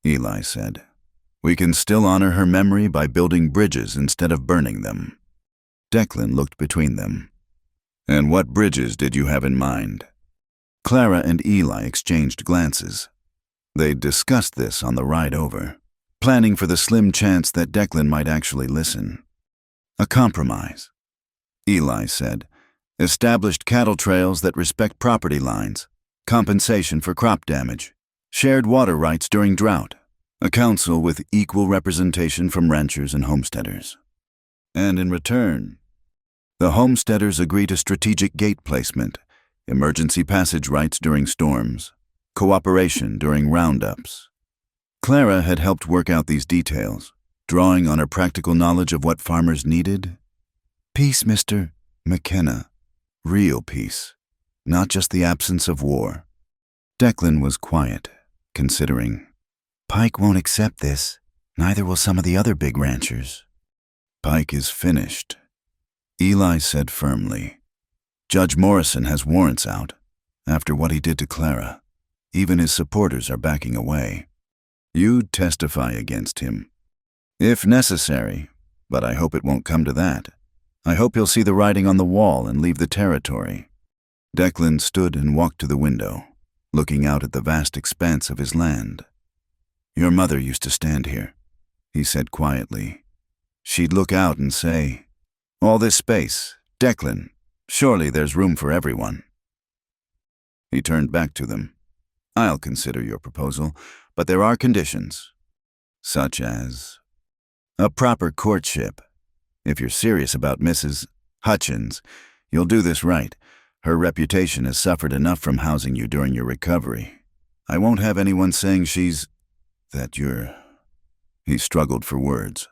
Speaker 1: Eli said. We can still honor her memory by building bridges instead of burning them. Declan looked between them. And what bridges did you have in mind? Clara and Eli exchanged glances. They'd discussed this on the ride over, planning for the slim chance that Declan might actually listen. A compromise. Eli said, established cattle trails that respect property lines, compensation for crop damage, shared water rights during drought, a council with equal representation from ranchers and homesteaders. And in return, the homesteaders agree to strategic gate placement, emergency passage rights during storms, cooperation during roundups. Clara had helped work out these details, drawing on her practical knowledge of what farmers needed. Peace, Mr. McKenna. Real peace, not just the absence of war. Declan was quiet, considering. Pike won't accept this. Neither will some of the other big ranchers. Pike is finished, Eli said firmly. Judge Morrison has warrants out. After what he did to Clara, even his supporters are backing away. You'd testify against him. If necessary, but I hope it won't come to that. I hope he'll see the writing on the wall and leave the territory. Declan stood and walked to the window, looking out at the vast expanse of his land. Your mother used to stand here, he said quietly. She'd look out and say, all this space, Declan, surely there's room for everyone. He turned back to them. I'll consider your proposal, but there are conditions. Such as a proper courtship. If you're serious about Mrs. Hutchins, you'll do this right. Her reputation has suffered enough from housing you during your recovery. I won't have anyone saying that you're... He struggled for words.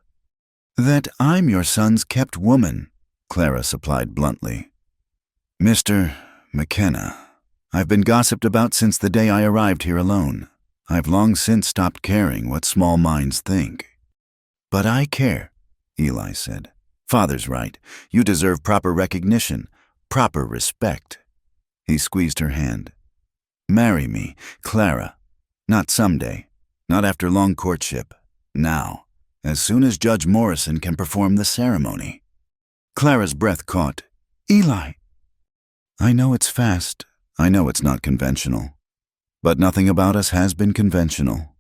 Speaker 1: That I'm your son's kept woman, Clara supplied bluntly. Mr. McKenna, I've been gossiped about since the day I arrived here alone. I've long since stopped caring what small minds think. But I care, Eli said. Father's right. You deserve proper recognition, proper respect. He squeezed her hand. Marry me, Clara. Not someday. Not after long courtship. Now. As soon as Judge Morrison can perform the ceremony. Clara's breath caught. Eli, I know it's fast. I know it's not conventional. But nothing about us has been conventional.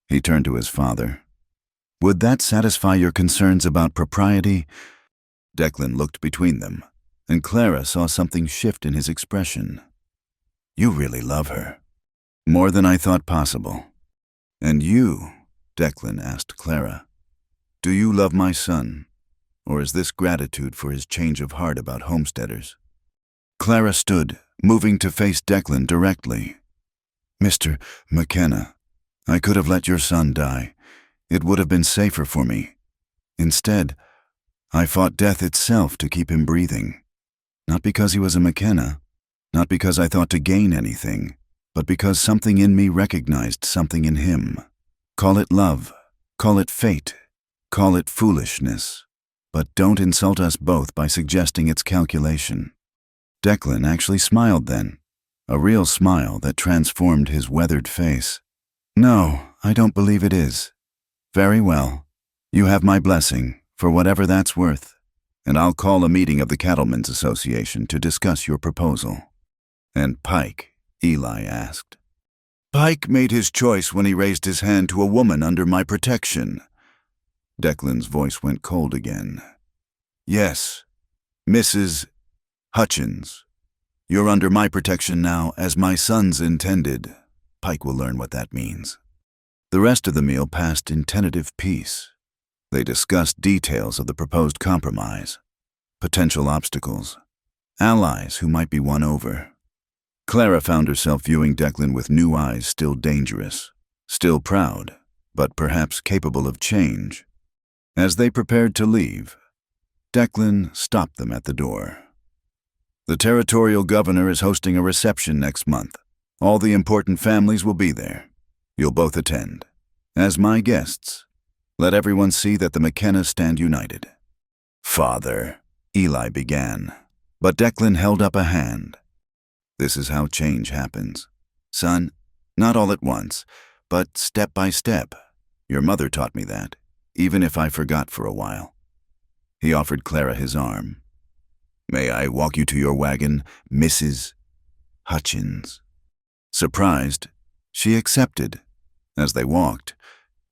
Speaker 1: He turned to his father. Would that satisfy your concerns about propriety? Declan looked between them, and Clara saw something shift in his expression. You really love her. More than I thought possible. And you, Declan asked Clara, do you love my son? Or is this gratitude for his change of heart about homesteaders? Clara stood, moving to face Declan directly. Mr. McKenna, I could have let your son die. It would have been safer for me. Instead, I fought death itself to keep him breathing. Not because he was a McKenna, not because I thought to gain anything, but because something in me recognized something in him. Call it love, call it fate, call it foolishness, but don't insult us both by suggesting it's calculation. Declan actually smiled then, a real smile that transformed his weathered face. No, I don't believe it is. Very well. You have my blessing, for whatever that's worth, and I'll call a meeting of the Cattlemen's Association to discuss your proposal. And Pike, Eli asked. Pike made his choice when he raised his hand to a woman under my protection. Declan's voice went cold again. Yes, Mrs. Hutchins. You're under my protection now, as my son's intended. Pike will learn what that means. The rest of the meal passed in tentative peace. They discussed details of the proposed compromise, potential obstacles, allies who might be won over. Clara found herself viewing Declan with new eyes, still dangerous, still proud, but perhaps capable of change. As they prepared to leave, Declan stopped them at the door. The territorial governor is hosting a reception next month. All the important families will be there. You'll both attend. As my guests, let everyone see that the McKennas stand united. Father, Eli began, but Declan held up a hand. This is how change happens. Son, not all at once, but step by step. Your mother taught me that, even if I forgot for a while. He offered Clara his arm. May I walk you to your wagon, Mrs. Hutchins? Surprised, she accepted. As they walked,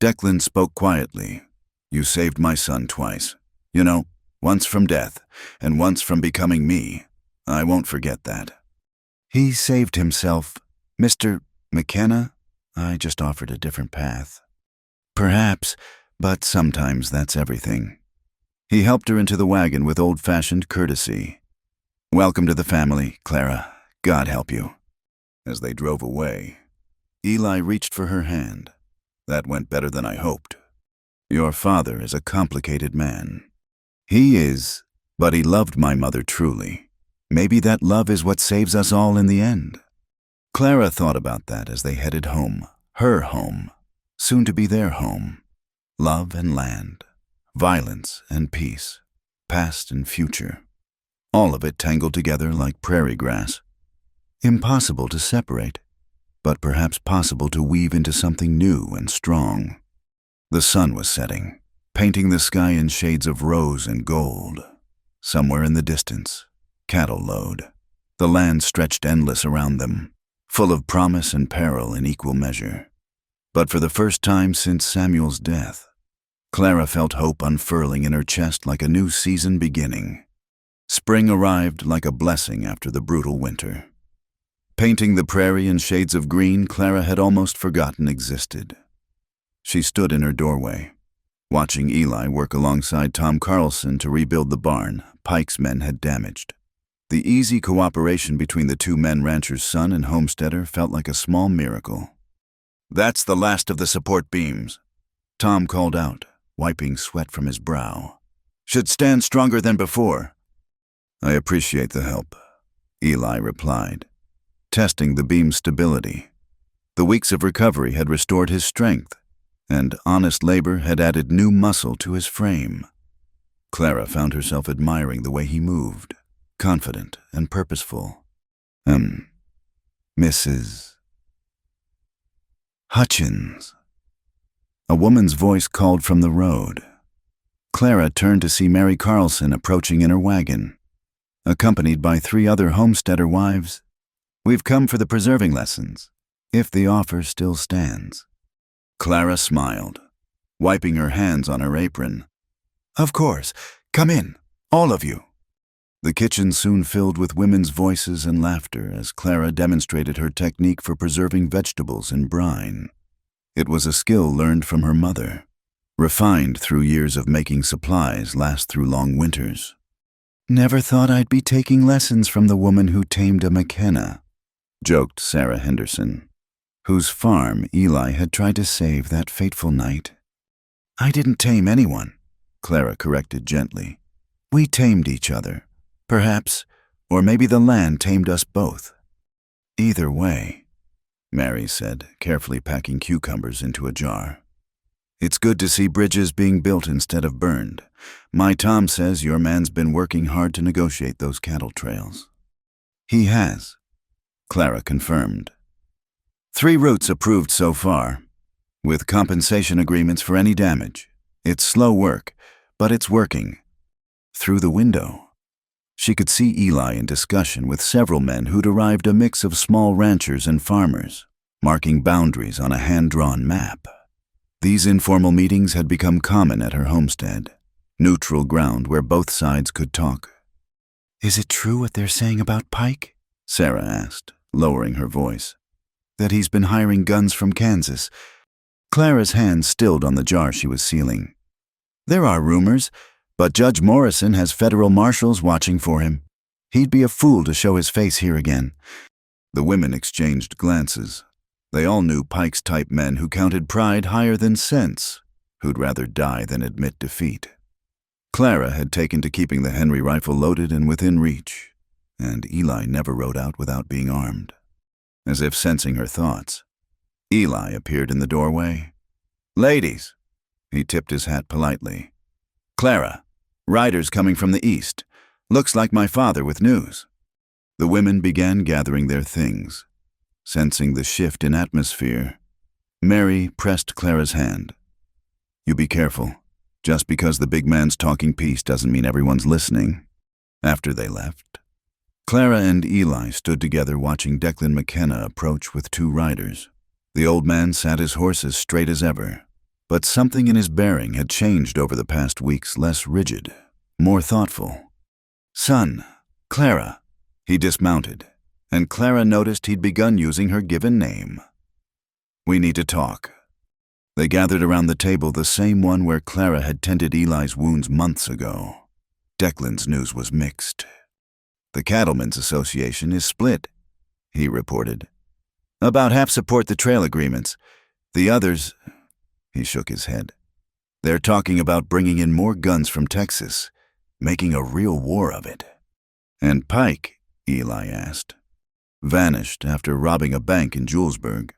Speaker 1: Declan spoke quietly. You saved my son twice. You know, once from death, and once from becoming me. I won't forget that. He saved himself. Mr. McKenna, I just offered a different path. Perhaps, but sometimes that's everything. He helped her into the wagon with old-fashioned courtesy. Welcome to the family, Clara. God help you. As they drove away, Eli reached for her hand. That went better than I hoped. Your father is a complicated man. He is, but he loved my mother truly. Maybe that love is what saves us all in the end. Clara thought about that as they headed home, her home, soon to be their home. Love and land, violence and peace, past and future. All of it tangled together like prairie grass. Impossible to separate, but perhaps possible to weave into something new and strong. The sun was setting, painting the sky in shades of rose and gold. Somewhere in the distance, cattle lowed. The land stretched endless around them, full of promise and peril in equal measure. But for the first time since Samuel's death, Clara felt hope unfurling in her chest like a new season beginning. Spring arrived like a blessing after the brutal winter. Painting the prairie in shades of green Clara had almost forgotten existed. She stood in her doorway, watching Eli work alongside Tom Carlson to rebuild the barn Pike's men had damaged. The easy cooperation between the two men rancher's son and homesteader felt like a small miracle. That's the last of the support beams, Tom called out, wiping sweat from his brow. Should stand stronger than before. I appreciate the help, Eli replied, testing the beam's stability. The weeks of recovery had restored his strength, and honest labor had added new muscle to his frame. Clara found herself admiring the way he moved, confident and purposeful. Mrs. Hutchins. A woman's voice called from the road. Clara turned to see Mary Carlson approaching in her wagon. accompanied by 3 other homesteader wives. "We've come for the preserving lessons, if the offer still stands." Clara smiled, wiping her hands on her apron. "Of course. Come in, all of you." The kitchen soon filled with women's voices and laughter as Clara demonstrated her technique for preserving vegetables in brine. It was a skill learned from her mother, refined through years of making supplies last through long winters. "Never thought I'd be taking lessons from the woman who tamed a McKenna," joked Sarah Henderson, whose farm Eli had tried to save that fateful night. "I didn't tame anyone," Clara corrected gently. "We tamed each other. Perhaps, or maybe the land tamed us both." "Either way," Mary said, carefully packing cucumbers into a jar. "It's good to see bridges being built instead of burned. My Tom says your man's been working hard to negotiate those cattle trails." "He has," Clara confirmed. 3 routes approved so far, with compensation agreements for any damage. It's slow work, but it's working. Through the window, she could see Eli in discussion with several men who'd arrived, a mix of small ranchers and farmers, marking boundaries on a hand-drawn map. These informal meetings had become common at her homestead, neutral ground where both sides could talk. "Is it true what they're saying about Pike?" Sarah asked, lowering her voice. "That he's been hiring guns from Kansas?" Clara's hand stilled on the jar she was sealing. "There are rumors, but Judge Morrison has federal marshals watching for him. He'd be a fool to show his face here again." The women exchanged glances. They all knew Pike's type men who counted pride higher than sense, who'd rather die than admit defeat. Clara had taken to keeping the Henry rifle loaded and within reach, and Eli never rode out without being armed. As if sensing her thoughts, Eli appeared in the doorway. "Ladies," he tipped his hat politely. "Clara, riders coming from the east. Looks like my father with news." The women began gathering their things. Sensing the shift in atmosphere, Mary pressed Clara's hand. "You be careful. Just because the big man's talking peace doesn't mean everyone's listening." After they left, Clara and Eli stood together watching Declan McKenna approach with 2 riders. The old man sat his horse as straight as ever, but something in his bearing had changed over the past weeks, less rigid, more thoughtful. "Son, Clara." He dismounted, and Clara noticed he'd begun using her given name. "We need to talk." They gathered around the table, the same one where Clara had tended Eli's wounds months ago. Declan's news was mixed. "The Cattlemen's Association is split," he reported. "About half support the trail agreements. The others—" he shook his head. "They're talking about bringing in more guns from Texas, making a real war of it." "And Pike?" Eli asked. "Vanished after robbing a bank in Julesburg.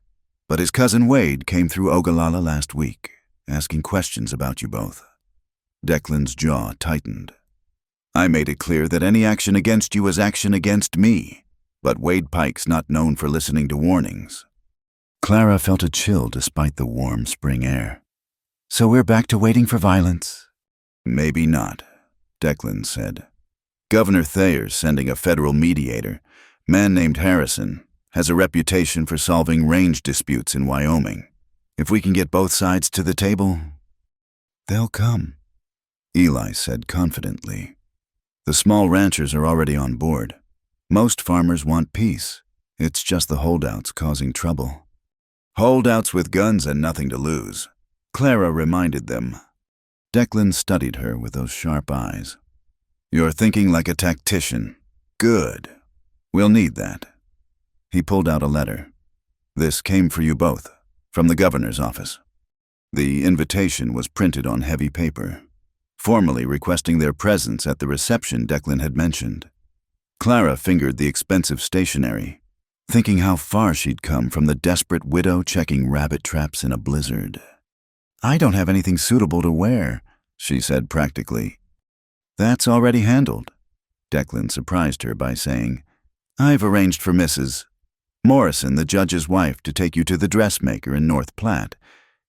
Speaker 1: But his cousin Wade came through Ogallala last week, asking questions about you both." Declan's jaw tightened. "I made it clear that any action against you is action against me, but Wade Pike's not known for listening to warnings." Clara felt a chill despite the warm spring air. "So we're back to waiting for violence?" "Maybe not," Declan said. "Governor Thayer's sending a federal mediator, man named Harrison, has a reputation for solving range disputes in Wyoming. If we can get both sides to the table, they'll come," Eli said confidently. "The small ranchers are already on board. Most farmers want peace. It's just the holdouts causing trouble." "Holdouts with guns and nothing to lose," Clara reminded them. Declan studied her with those sharp eyes. "You're thinking like a tactician. Good. We'll need that." He pulled out a letter. "This came for you both, from the governor's office." The invitation was printed on heavy paper, formally requesting their presence at the reception Declan had mentioned. Clara fingered the expensive stationery, thinking how far she'd come from the desperate widow checking rabbit traps in a blizzard. "I don't have anything suitable to wear," she said practically. "That's already handled." Declan surprised her by saying, "I've arranged for Mrs. Morrison, the judge's wife, to take you to the dressmaker in North Platte.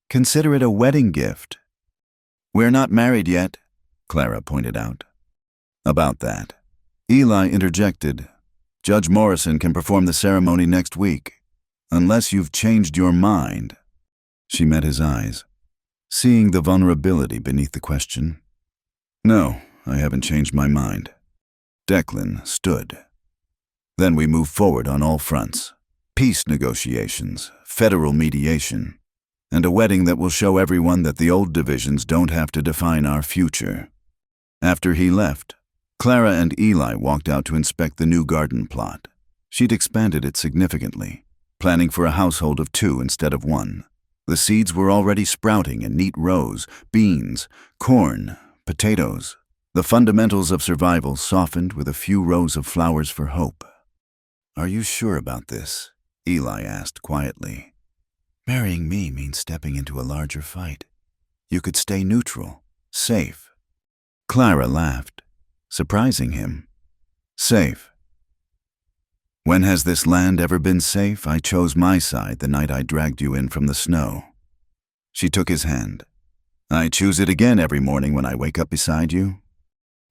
Speaker 1: Consider it a wedding gift." "We're not married yet," Clara pointed out. "About that," Eli interjected. Judge Morrison can perform the ceremony next week, unless you've changed your mind. She met his eyes, seeing the vulnerability beneath the question. No, I haven't changed my mind. Declan stood. Then we move forward on all fronts. Peace negotiations, federal mediation, and a wedding that will show everyone that the old divisions don't have to define our future. After he left, Clara and Eli walked out to inspect the new garden plot. She'd expanded it significantly, planning for a household of 2 instead of 1. The seeds were already sprouting in neat rows: beans, corn, potatoes. The fundamentals of survival softened with a few rows of flowers for hope. Are you sure about this? Eli asked quietly. Marrying me means stepping into a larger fight. You could stay neutral, safe. Clara laughed, surprising him. Safe. When has this land ever been safe? I chose my side the night I dragged you in from the snow. She took his hand. I choose it again every morning when I wake up beside you.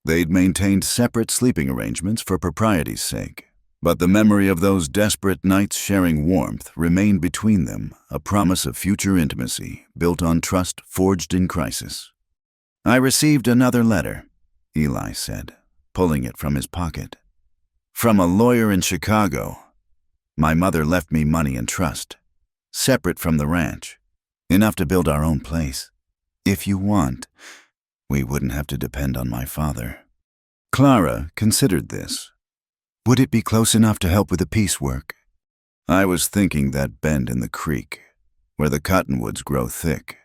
Speaker 1: They'd maintained separate sleeping arrangements for propriety's sake, but the memory of those desperate nights sharing warmth remained between them, a promise of future intimacy built on trust forged in crisis. I received another letter, Eli said, pulling it from his pocket. From a lawyer in Chicago. My mother left me money and trust, separate from the ranch, enough to build our own place. If you want, we wouldn't have to depend on my father. Clara considered this. Would it be close enough to help with the piecework? I was thinking that bend in the creek, where the cottonwoods grow thick.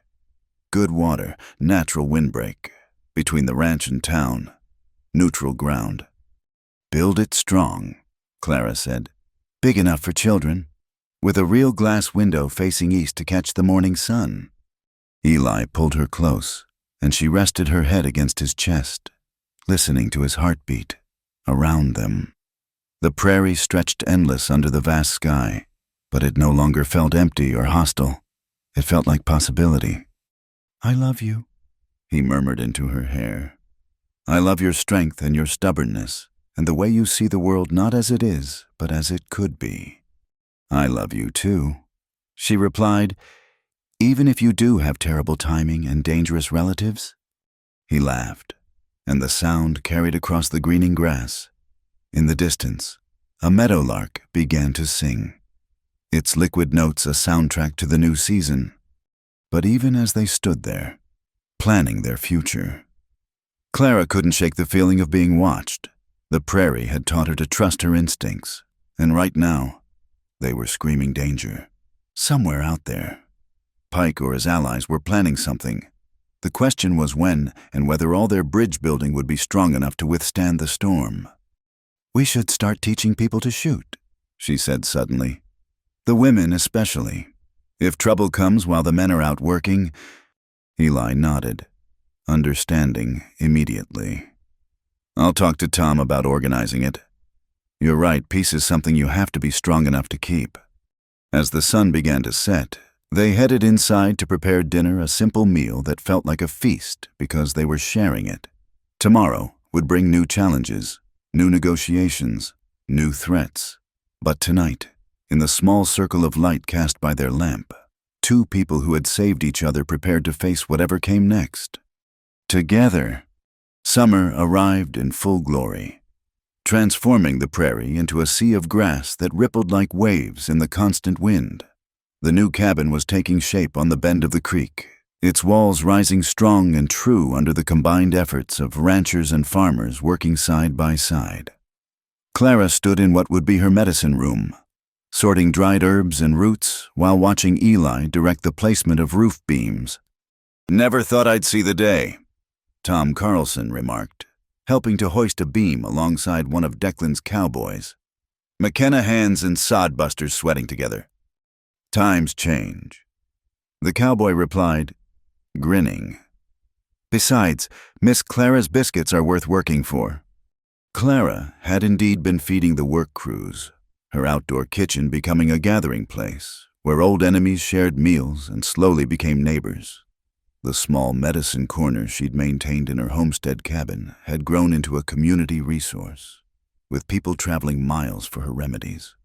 Speaker 1: Good water, natural windbreak, between the ranch and town, neutral ground. Build it strong, Clara said. Big enough for children, with a real glass window facing east to catch the morning sun. Eli pulled her close, and she rested her head against his chest, listening to his heartbeat. Around them, the prairie stretched endless under the vast sky, but it no longer felt empty or hostile. It felt like possibility. I love you, he murmured into her hair. I love your strength and your stubbornness, and the way you see the world not as it is, but as it could be. I love you too, she replied, even if you do have terrible timing and dangerous relatives. He laughed, and the sound carried across the greening grass. In the distance, a meadowlark began to sing, its liquid notes a soundtrack to the new season. But even as they stood there, planning their future, Clara couldn't shake the feeling of being watched. The prairie had taught her to trust her instincts, and right now, they were screaming danger. Somewhere out there, Pike or his allies were planning something. The question was when and whether all their bridge building would be strong enough to withstand the storm. We should start teaching people to shoot, she said suddenly. The women especially. If trouble comes while the men are out working. Eli nodded, understanding immediately. I'll talk to Tom about organizing it. You're right, peace is something you have to be strong enough to keep. As the sun began to set, they headed inside to prepare dinner, a simple meal that felt like a feast because they were sharing it. Tomorrow would bring new challenges, new negotiations, new threats. But tonight, in the small circle of light cast by their lamp, 2 people who had saved each other prepared to face whatever came next. Together, summer arrived in full glory, transforming the prairie into a sea of grass that rippled like waves in the constant wind. The new cabin was taking shape on the bend of the creek, its walls rising strong and true under the combined efforts of ranchers and farmers working side by side. Clara stood in what would be her medicine room, sorting dried herbs and roots while watching Eli direct the placement of roof beams. Never thought I'd see the day, Tom Carlson remarked, helping to hoist a beam alongside one of Declan's cowboys. McKenna hands and sodbusters sweating together. Times change. The cowboy replied, grinning. Besides, Miss Clara's biscuits are worth working for. Clara had indeed been feeding the work crews, her outdoor kitchen becoming a gathering place where old enemies shared meals and slowly became neighbors. The small medicine corner she'd maintained in her homestead cabin had grown into a community resource, with people traveling miles for her remedies.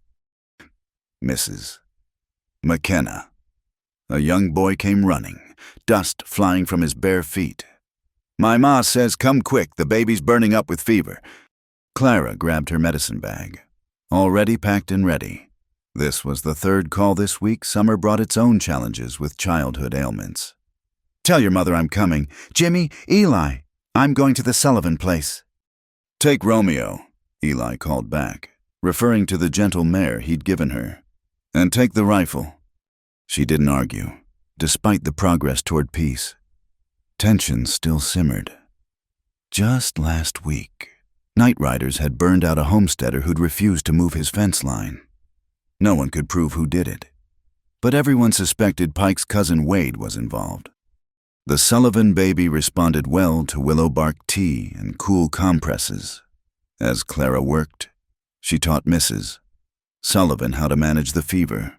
Speaker 1: Mrs. McKenna. A young boy came running, dust flying from his bare feet. "My ma says come quick, the baby's burning up with fever." Clara grabbed her medicine bag, already packed and ready. This was the third call this week. Summer brought its own challenges with childhood ailments. "Tell your mother I'm coming. Jimmy, Eli, I'm going to the Sullivan place." "Take Romeo," Eli called back, referring to the gentle mare he'd given her. "And take the rifle." She didn't argue, despite the progress toward peace. Tension still simmered. Just last week, night riders had burned out a homesteader who'd refused to move his fence line. No one could prove who did it, but everyone suspected Pike's cousin Wade was involved. The Sullivan baby responded well to willow bark tea and cool compresses. As Clara worked, she taught Mrs. Sullivan how to manage the fever,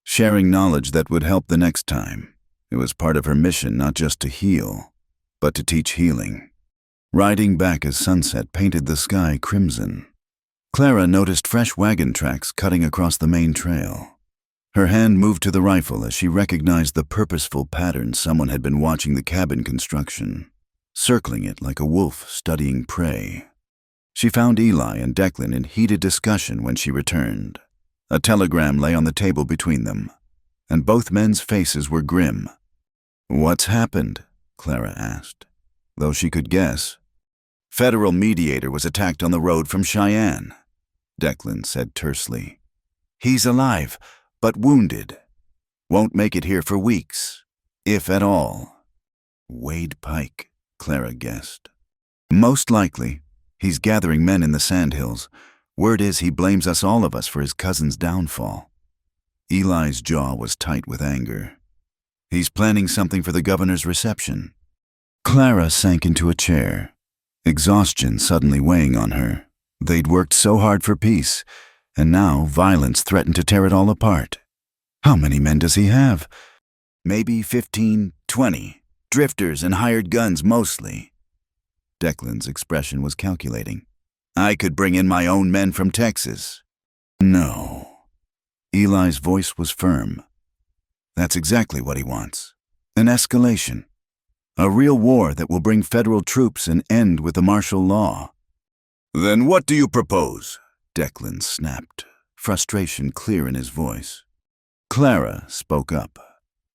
Speaker 1: sharing knowledge that would help the next time. It was part of her mission not just to heal, but to teach healing. Riding back as sunset painted the sky crimson, Clara noticed fresh wagon tracks cutting across the main trail. Her hand moved to the rifle as she recognized the purposeful pattern someone had been watching the cabin construction, circling it like a wolf studying prey. She found Eli and Declan in heated discussion when she returned. A telegram lay on the table between them, and both men's faces were grim. "What's happened?" Clara asked, though she could guess. "Federal mediator was attacked on the road from Cheyenne," Declan said tersely. "He's alive, but wounded. Won't make it here for weeks, if at all." Wade Pike, Clara guessed. "Most likely. He's gathering men in the Sandhills. Word is he blames all of us for his cousin's downfall." Eli's jaw was tight with anger. "He's planning something for the governor's reception." Clara sank into a chair, exhaustion suddenly weighing on her. They'd worked so hard for peace, and now violence threatened to tear it all apart. How many men does he have? "Maybe 15, 20. Drifters and hired guns mostly." Declan's expression was calculating. "I could bring in my own men from Texas." "No." Eli's voice was firm. "That's exactly what he wants. An escalation. A real war that will bring federal troops and end with the martial law." "Then what do you propose?" Declan snapped, frustration clear in his voice. Clara spoke up.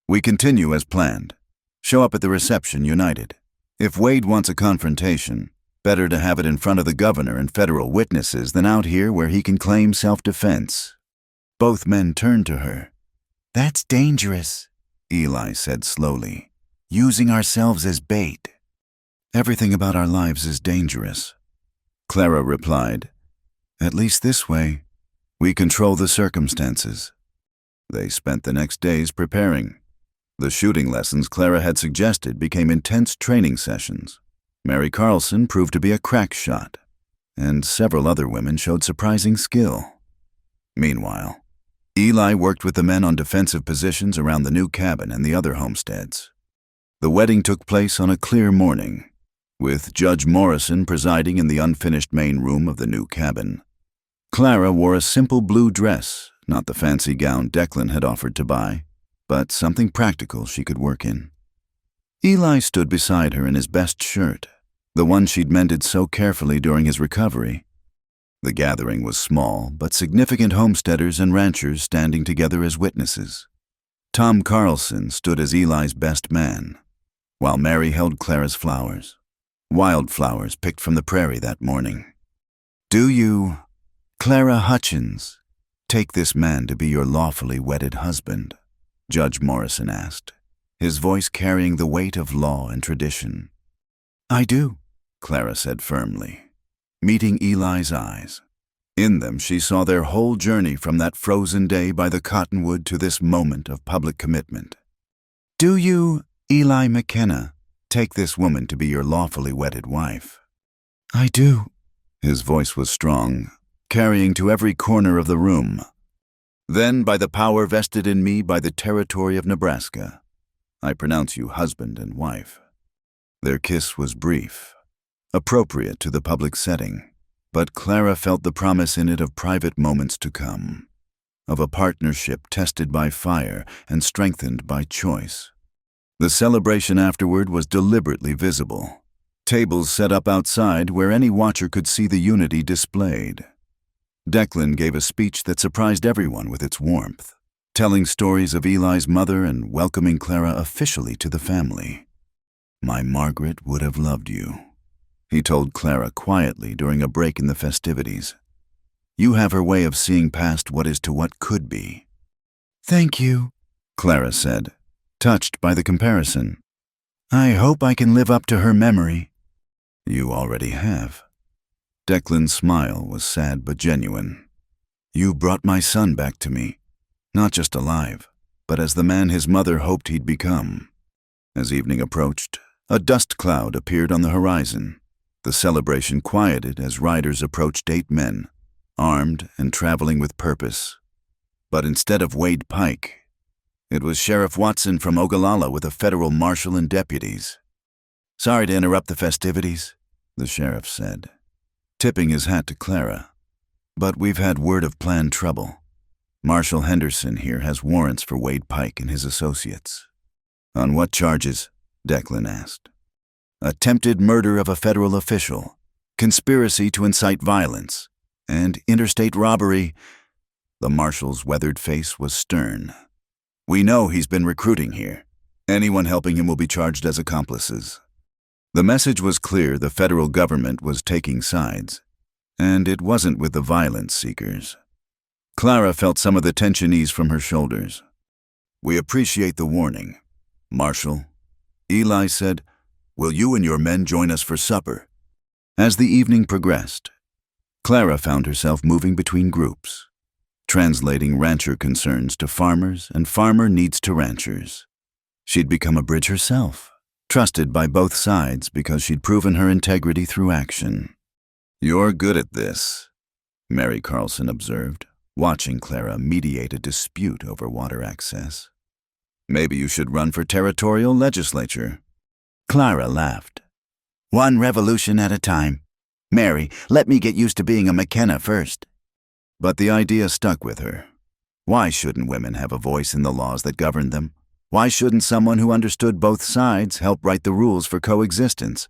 Speaker 1: "We continue as planned. Show up at the reception united. If Wade wants a confrontation, better to have it in front of the governor and federal witnesses than out here where he can claim self-defense." Both men turned to her. "That's dangerous," Eli said slowly. "Using ourselves as bait." "Everything about our lives is dangerous," Clara replied. "At least this way, we control the circumstances." They spent the next days preparing. The shooting lessons Clara had suggested became intense training sessions. Mary Carlson proved to be a crack shot, and several other women showed surprising skill. Meanwhile, Eli worked with the men on defensive positions around the new cabin and the other homesteads. The wedding took place on a clear morning, with Judge Morrison presiding in the unfinished main room of the new cabin. Clara wore a simple blue dress, not the fancy gown Declan had offered to buy, but something practical she could work in. Eli stood beside her in his best shirt, the one she'd mended so carefully during his recovery. The gathering was small, but significant homesteaders and ranchers standing together as witnesses. Tom Carlson stood as Eli's best man, while Mary held Clara's flowers, wildflowers picked from the prairie that morning. "Do you, Clara Hutchins, take this man to be your lawfully wedded husband?" Judge Morrison asked, his voice carrying the weight of law and tradition. "I do," Clara said firmly, meeting Eli's eyes. In them she saw their whole journey from that frozen day by the cottonwood to this moment of public commitment. "Do you, Eli McKenna, take this woman to be your lawfully wedded wife?" "I do." His voice was strong, carrying to every corner of the room. "Then, by the power vested in me by the territory of Nebraska, I pronounce you husband and wife." Their kiss was brief, appropriate to the public setting, but Clara felt the promise in it of private moments to come, of a partnership tested by fire and strengthened by choice. The celebration afterward was deliberately visible. Tables set up outside where any watcher could see the unity displayed. Declan gave a speech that surprised everyone with its warmth, telling stories of Eli's mother and welcoming Clara officially to the family. "My Margaret would have loved you," he told Clara quietly during a break in the festivities. "You have her way of seeing past what is to what could be." "Thank you," Clara said, touched by the comparison. "I hope I can live up to her memory." "You already have." Declan's smile was sad but genuine. "You brought my son back to me, not just alive, but as the man his mother hoped he'd become." As evening approached, a dust cloud appeared on the horizon. The celebration quieted as riders approached 8 men, armed and traveling with purpose. But instead of Wade Pike, it was Sheriff Watson from Ogallala with a federal marshal and deputies. "Sorry to interrupt the festivities," the sheriff said, tipping his hat to Clara, "but we've had word of planned trouble. Marshal Henderson here has warrants for Wade Pike and his associates." "On what charges?" Declan asked. "Attempted murder of a federal official, conspiracy to incite violence, and interstate robbery." The marshal's weathered face was stern. "We know he's been recruiting here. Anyone helping him will be charged as accomplices." The message was clear: the federal government was taking sides, and it wasn't with the violence seekers. Clara felt some of the tension ease from her shoulders. "We appreciate the warning, Marshal." Eli said, "Will you and your men join us for supper?" As the evening progressed, Clara found herself moving between groups, translating rancher concerns to farmers and farmer needs to ranchers. She'd become a bridge herself, trusted by both sides because she'd proven her integrity through action. "You're good at this," Mary Carlson observed, watching Clara mediate a dispute over water access. "Maybe you should run for territorial legislature." Clara laughed. "One revolution at a time. Mary, let me get used to being a McKenna first." But the idea stuck with her. Why shouldn't women have a voice in the laws that govern them? Why shouldn't someone who understood both sides help write the rules for coexistence?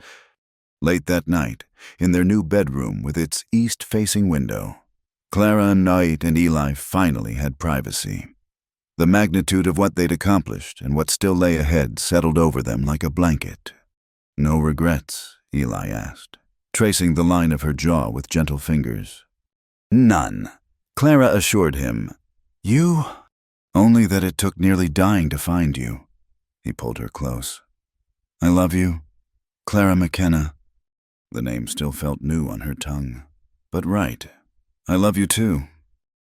Speaker 1: Late that night, in their new bedroom with its east-facing window, Clara, Knight, and Eli finally had privacy. The magnitude of what they'd accomplished and what still lay ahead settled over them like a blanket. "No regrets?" Eli asked, tracing the line of her jaw with gentle fingers. "None," Clara assured him. "You?" "Only that it took nearly dying to find you." He pulled her close. "I love you, Clara McKenna." The name still felt new on her tongue. But right. "I love you too."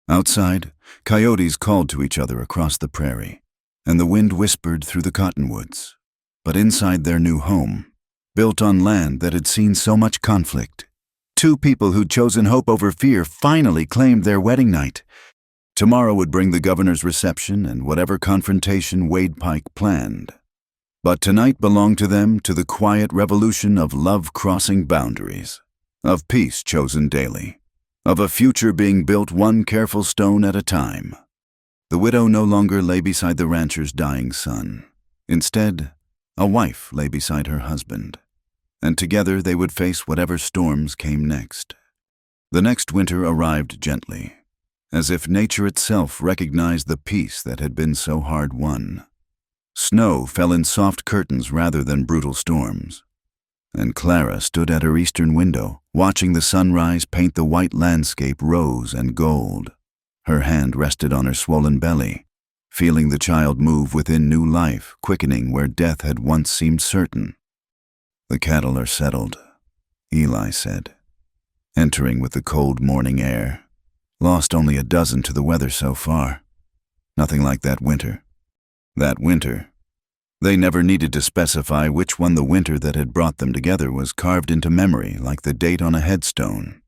Speaker 1: Outside, coyotes called to each other across the prairie, and the wind whispered through the cottonwoods. But inside their new home, built on land that had seen so much conflict, 2 people who'd chosen hope over fear finally claimed their wedding night. Tomorrow would bring the governor's reception and whatever confrontation Wade Pike planned. But tonight belonged to them, to the quiet revolution of love crossing boundaries, of peace chosen daily, of a future being built one careful stone at a time. The widow no longer lay beside the rancher's dying son. Instead, a wife lay beside her husband, and together they would face whatever storms came next. The next winter arrived gently, as if nature itself recognized the peace that had been so hard won. Snow fell in soft curtains rather than brutal storms, and Clara stood at her eastern window, watching the sunrise paint the white landscape rose and gold. Her hand rested on her swollen belly, feeling the child move within new life, quickening where death had once seemed certain. "The cattle are settled," Eli said, entering with the cold morning air. "Lost only a dozen to the weather so far. Nothing like that winter." That winter. They never needed to specify which one the winter that had brought them together was carved into memory like the date on a headstone.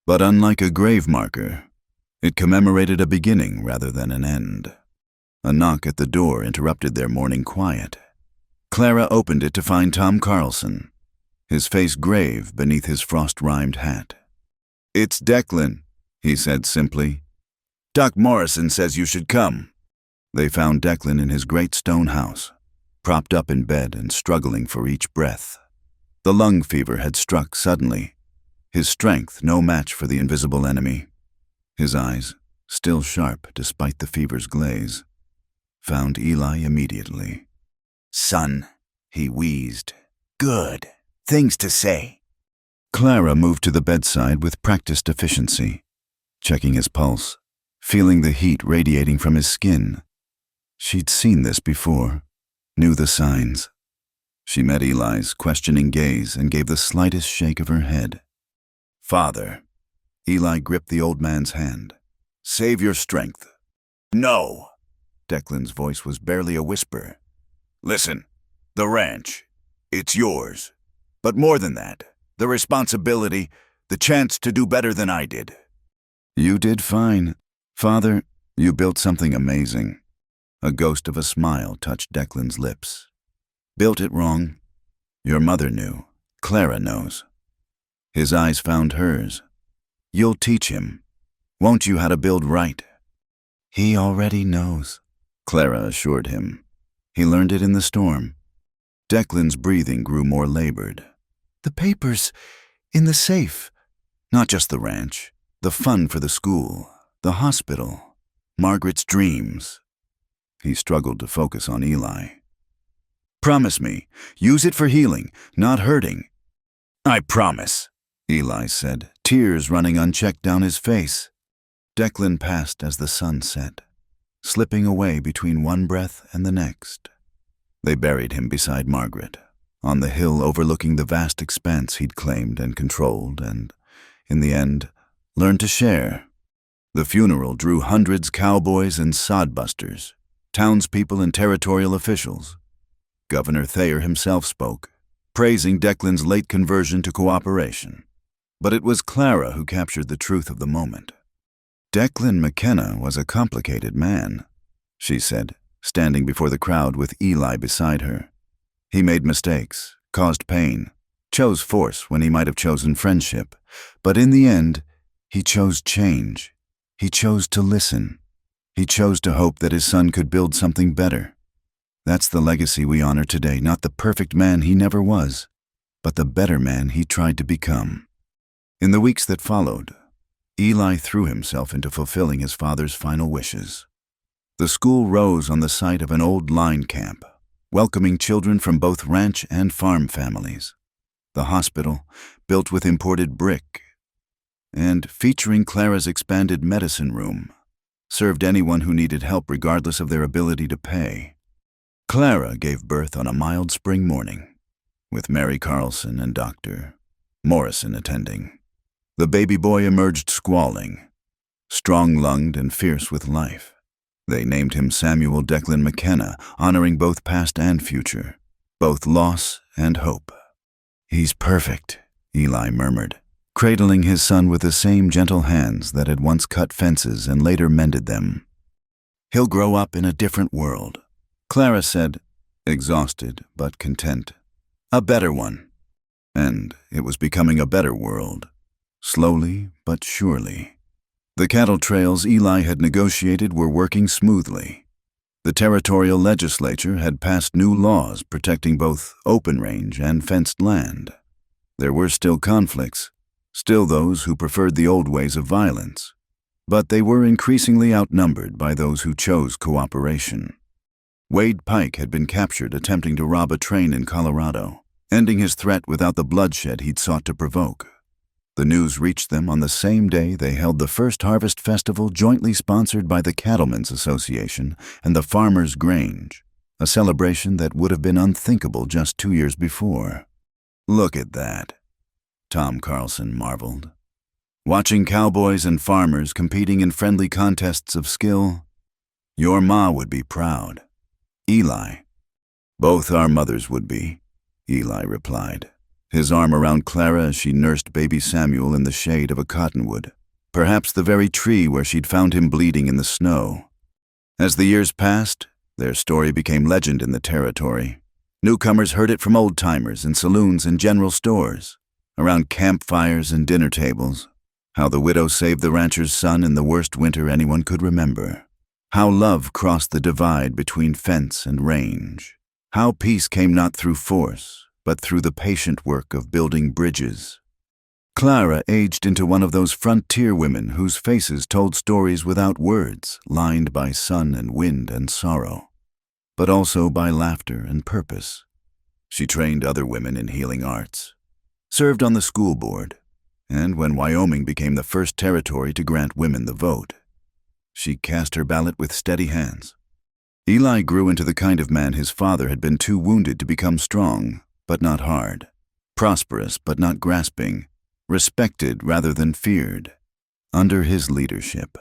Speaker 1: But unlike a grave marker, it commemorated a beginning rather than an end. A knock at the door interrupted their morning quiet. Clara opened it to find Tom Carlson, his face grave beneath his frost-rimed hat. "It's Declan," he said simply. "Doc Morrison says you should come." They found Declan in his great stone house, propped up in bed and struggling for each breath. The lung fever had struck suddenly, his strength no match for the invisible enemy. His eyes, still sharp despite the fever's glaze, found Eli immediately.
Speaker 2: "Son," he wheezed. "Good. Things to say."
Speaker 1: Clara moved to the bedside with practiced efficiency, checking his pulse, feeling the heat radiating from his skin. She'd seen this before, knew the signs. She met Eli's questioning gaze and gave the slightest shake of her head. "Father," Eli gripped the old man's hand. "Save your strength."
Speaker 2: "No."
Speaker 1: Declan's voice was barely a whisper.
Speaker 2: "Listen, the ranch, it's yours. But more than that, the responsibility, the chance to do better than I did."
Speaker 1: "You did fine. Father, you built something amazing." A ghost of a smile touched Declan's lips. "Built it wrong. Your mother knew. Clara knows." His eyes found hers. "You'll teach him, won't you, how to build right?" "He already knows," Clara assured him. "He learned it in the storm." Declan's breathing grew more labored. "The papers, in the safe." "Not just the ranch, the fund for the school, the hospital, Margaret's dreams." He struggled to focus on Eli. "Promise me, use it for healing, not hurting."
Speaker 2: "I promise,"
Speaker 1: Eli said, tears running unchecked down his face. Declan passed as the sun set, slipping away between one breath and the next. They buried him beside Margaret, on the hill overlooking the vast expanse he'd claimed and controlled and, in the end, learned to share. The funeral drew hundreds cowboys and sodbusters, townspeople and territorial officials. Governor Thayer himself spoke, praising Declan's late conversion to cooperation. But it was Clara who captured the truth of the moment. "Declan McKenna was a complicated man," she said, standing before the crowd with Eli beside her. "He made mistakes, caused pain, chose force when he might have chosen friendship. But in the end, he chose change. He chose to listen. He chose to hope that his son could build something better. That's the legacy we honor today, not the perfect man he never was, but the better man he tried to become." In the weeks that followed, Eli threw himself into fulfilling his father's final wishes. The school rose on the site of an old line camp, welcoming children from both ranch and farm families. The hospital, built with imported brick, and featuring Clara's expanded medicine room, served anyone who needed help regardless of their ability to pay. Clara gave birth on a mild spring morning, with Mary Carlson and Dr. Morrison attending. The baby boy emerged squalling, strong-lunged and fierce with life. They named him Samuel Declan McKenna, honoring both past and future, both loss and hope. "He's perfect," Eli murmured, cradling his son with the same gentle hands that had once cut fences and later mended them. "He'll grow up in a different world," Clara said, exhausted but content. "A better one." And it was becoming a better world, slowly but surely. The cattle trails Eli had negotiated were working smoothly. The territorial legislature had passed new laws protecting both open range and fenced land. There were still conflicts, still those who preferred the old ways of violence, but they were increasingly outnumbered by those who chose cooperation. Wade Pike had been captured attempting to rob a train in Colorado, ending his threat without the bloodshed he'd sought to provoke. The news reached them on the same day they held the first harvest festival jointly sponsored by the Cattlemen's Association and the Farmers' Grange, a celebration that would have been unthinkable just 2 years before. "Look at that," Tom Carlson marveled. "Watching cowboys and farmers competing in friendly contests of skill. Your ma would be proud." "Eli." "Both our mothers would be," Eli replied, his arm around Clara as she nursed baby Samuel in the shade of a cottonwood, perhaps the very tree where she'd found him bleeding in the snow. As the years passed, their story became legend in the territory. Newcomers heard it from old-timers in saloons and general stores, around campfires and dinner tables. How the widow saved the rancher's son in the worst winter anyone could remember. How love crossed the divide between fence and range. How peace came not through force, but through the patient work of building bridges. Clara aged into one of those frontier women whose faces told stories without words, lined by sun and wind and sorrow, but also by laughter and purpose. She trained other women in healing arts, served on the school board, and when Wyoming became the first territory to grant women the vote, she cast her ballot with steady hands. Eli grew into the kind of man his father had been too wounded to become strong, but not hard, prosperous but not grasping, respected rather than feared. Under his leadership,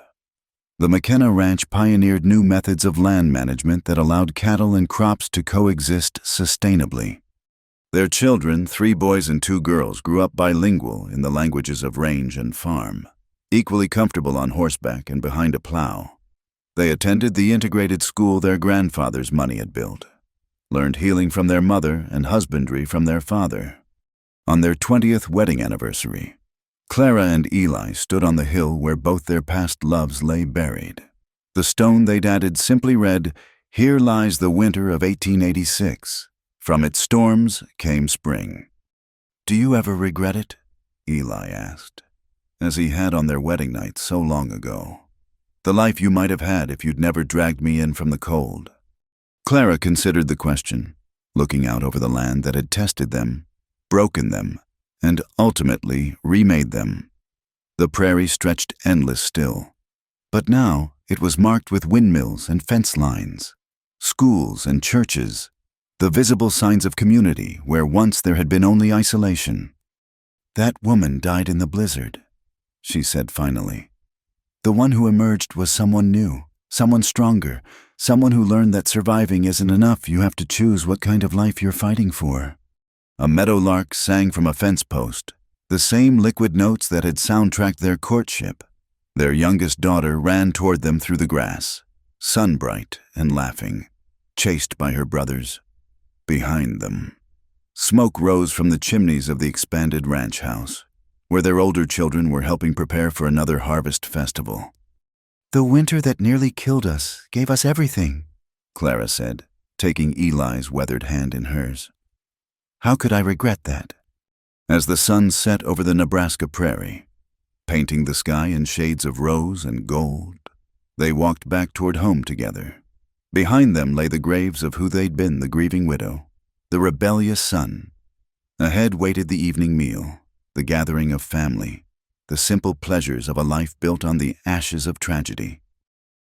Speaker 1: the McKenna Ranch pioneered new methods of land management that allowed cattle and crops to coexist sustainably. Their children, 3 boys and 2 girls, grew up bilingual in the languages of range and farm, equally comfortable on horseback and behind a plow. They attended the integrated school their grandfather's money had built, learned healing from their mother and husbandry from their father. On their 20th wedding anniversary, Clara and Eli stood on the hill where both their past loves lay buried. The stone they'd added simply read, "Here lies the winter of 1886. From its storms came spring." "Do you ever regret it?" Eli asked, as he had on their wedding night so long ago. "The life you might have had if you'd never dragged me in from the cold." Clara considered the question, looking out over the land that had tested them, broken them, and ultimately remade them. The prairie stretched endless still, but now it was marked with windmills and fence lines, schools and churches, the visible signs of community where once there had been only isolation. "That woman died in the blizzard," she said finally. "The one who emerged was someone new, someone stronger, someone who learned that surviving isn't enough. You have to choose what kind of life you're fighting for." A meadowlark sang from a fence post, the same liquid notes that had soundtracked their courtship. Their youngest daughter ran toward them through the grass, sunbright and laughing, chased by her brothers. Behind them, smoke rose from the chimneys of the expanded ranch house, where their older children were helping prepare for another harvest festival. "The winter that nearly killed us gave us everything," Clara said, taking Eli's weathered hand in hers. "How could I regret that?" As the sun set over the Nebraska prairie, painting the sky in shades of rose and gold, they walked back toward home together. Behind them lay the graves of who they'd been, the grieving widow, the rebellious son. Ahead waited the evening meal, the gathering of family, the simple pleasures of a life built on the ashes of tragedy.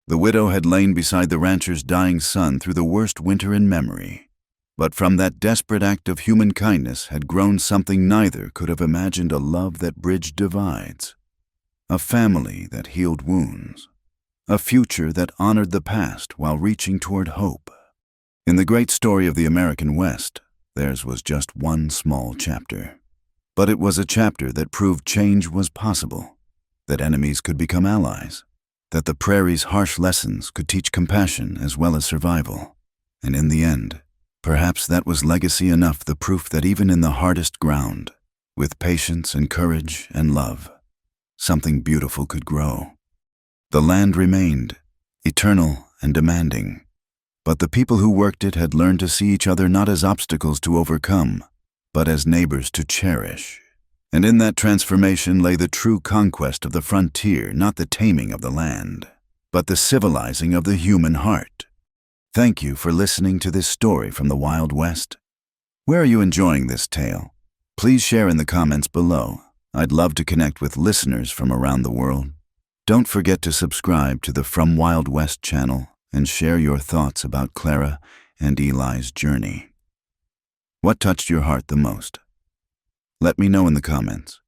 Speaker 1: The widow had lain beside the rancher's dying son through the worst winter in memory, but from that desperate act of human kindness had grown something neither could have imagined: a love that bridged divides, a family that healed wounds, a future that honored the past while reaching toward hope. In the great story of the American West, theirs was just one small chapter. But it was a chapter that proved change was possible, that enemies could become allies, that the prairie's harsh lessons could teach compassion as well as survival. And in the end, perhaps that was legacy enough, the proof that even in the hardest ground, with patience and courage and love, something beautiful could grow. The land remained, eternal and demanding, but the people who worked it had learned to see each other not as obstacles to overcome, but as neighbors to cherish. And in that transformation lay the true conquest of the frontier, not the taming of the land, but the civilizing of the human heart. Thank you for listening to this story from the Wild West. Where are you enjoying this tale? Please share in the comments below. I'd love to connect with listeners from around the world. Don't forget to subscribe to the From Wild West channel and share your thoughts about Clara and Eli's journey. What touched your heart the most? Let me know in the comments.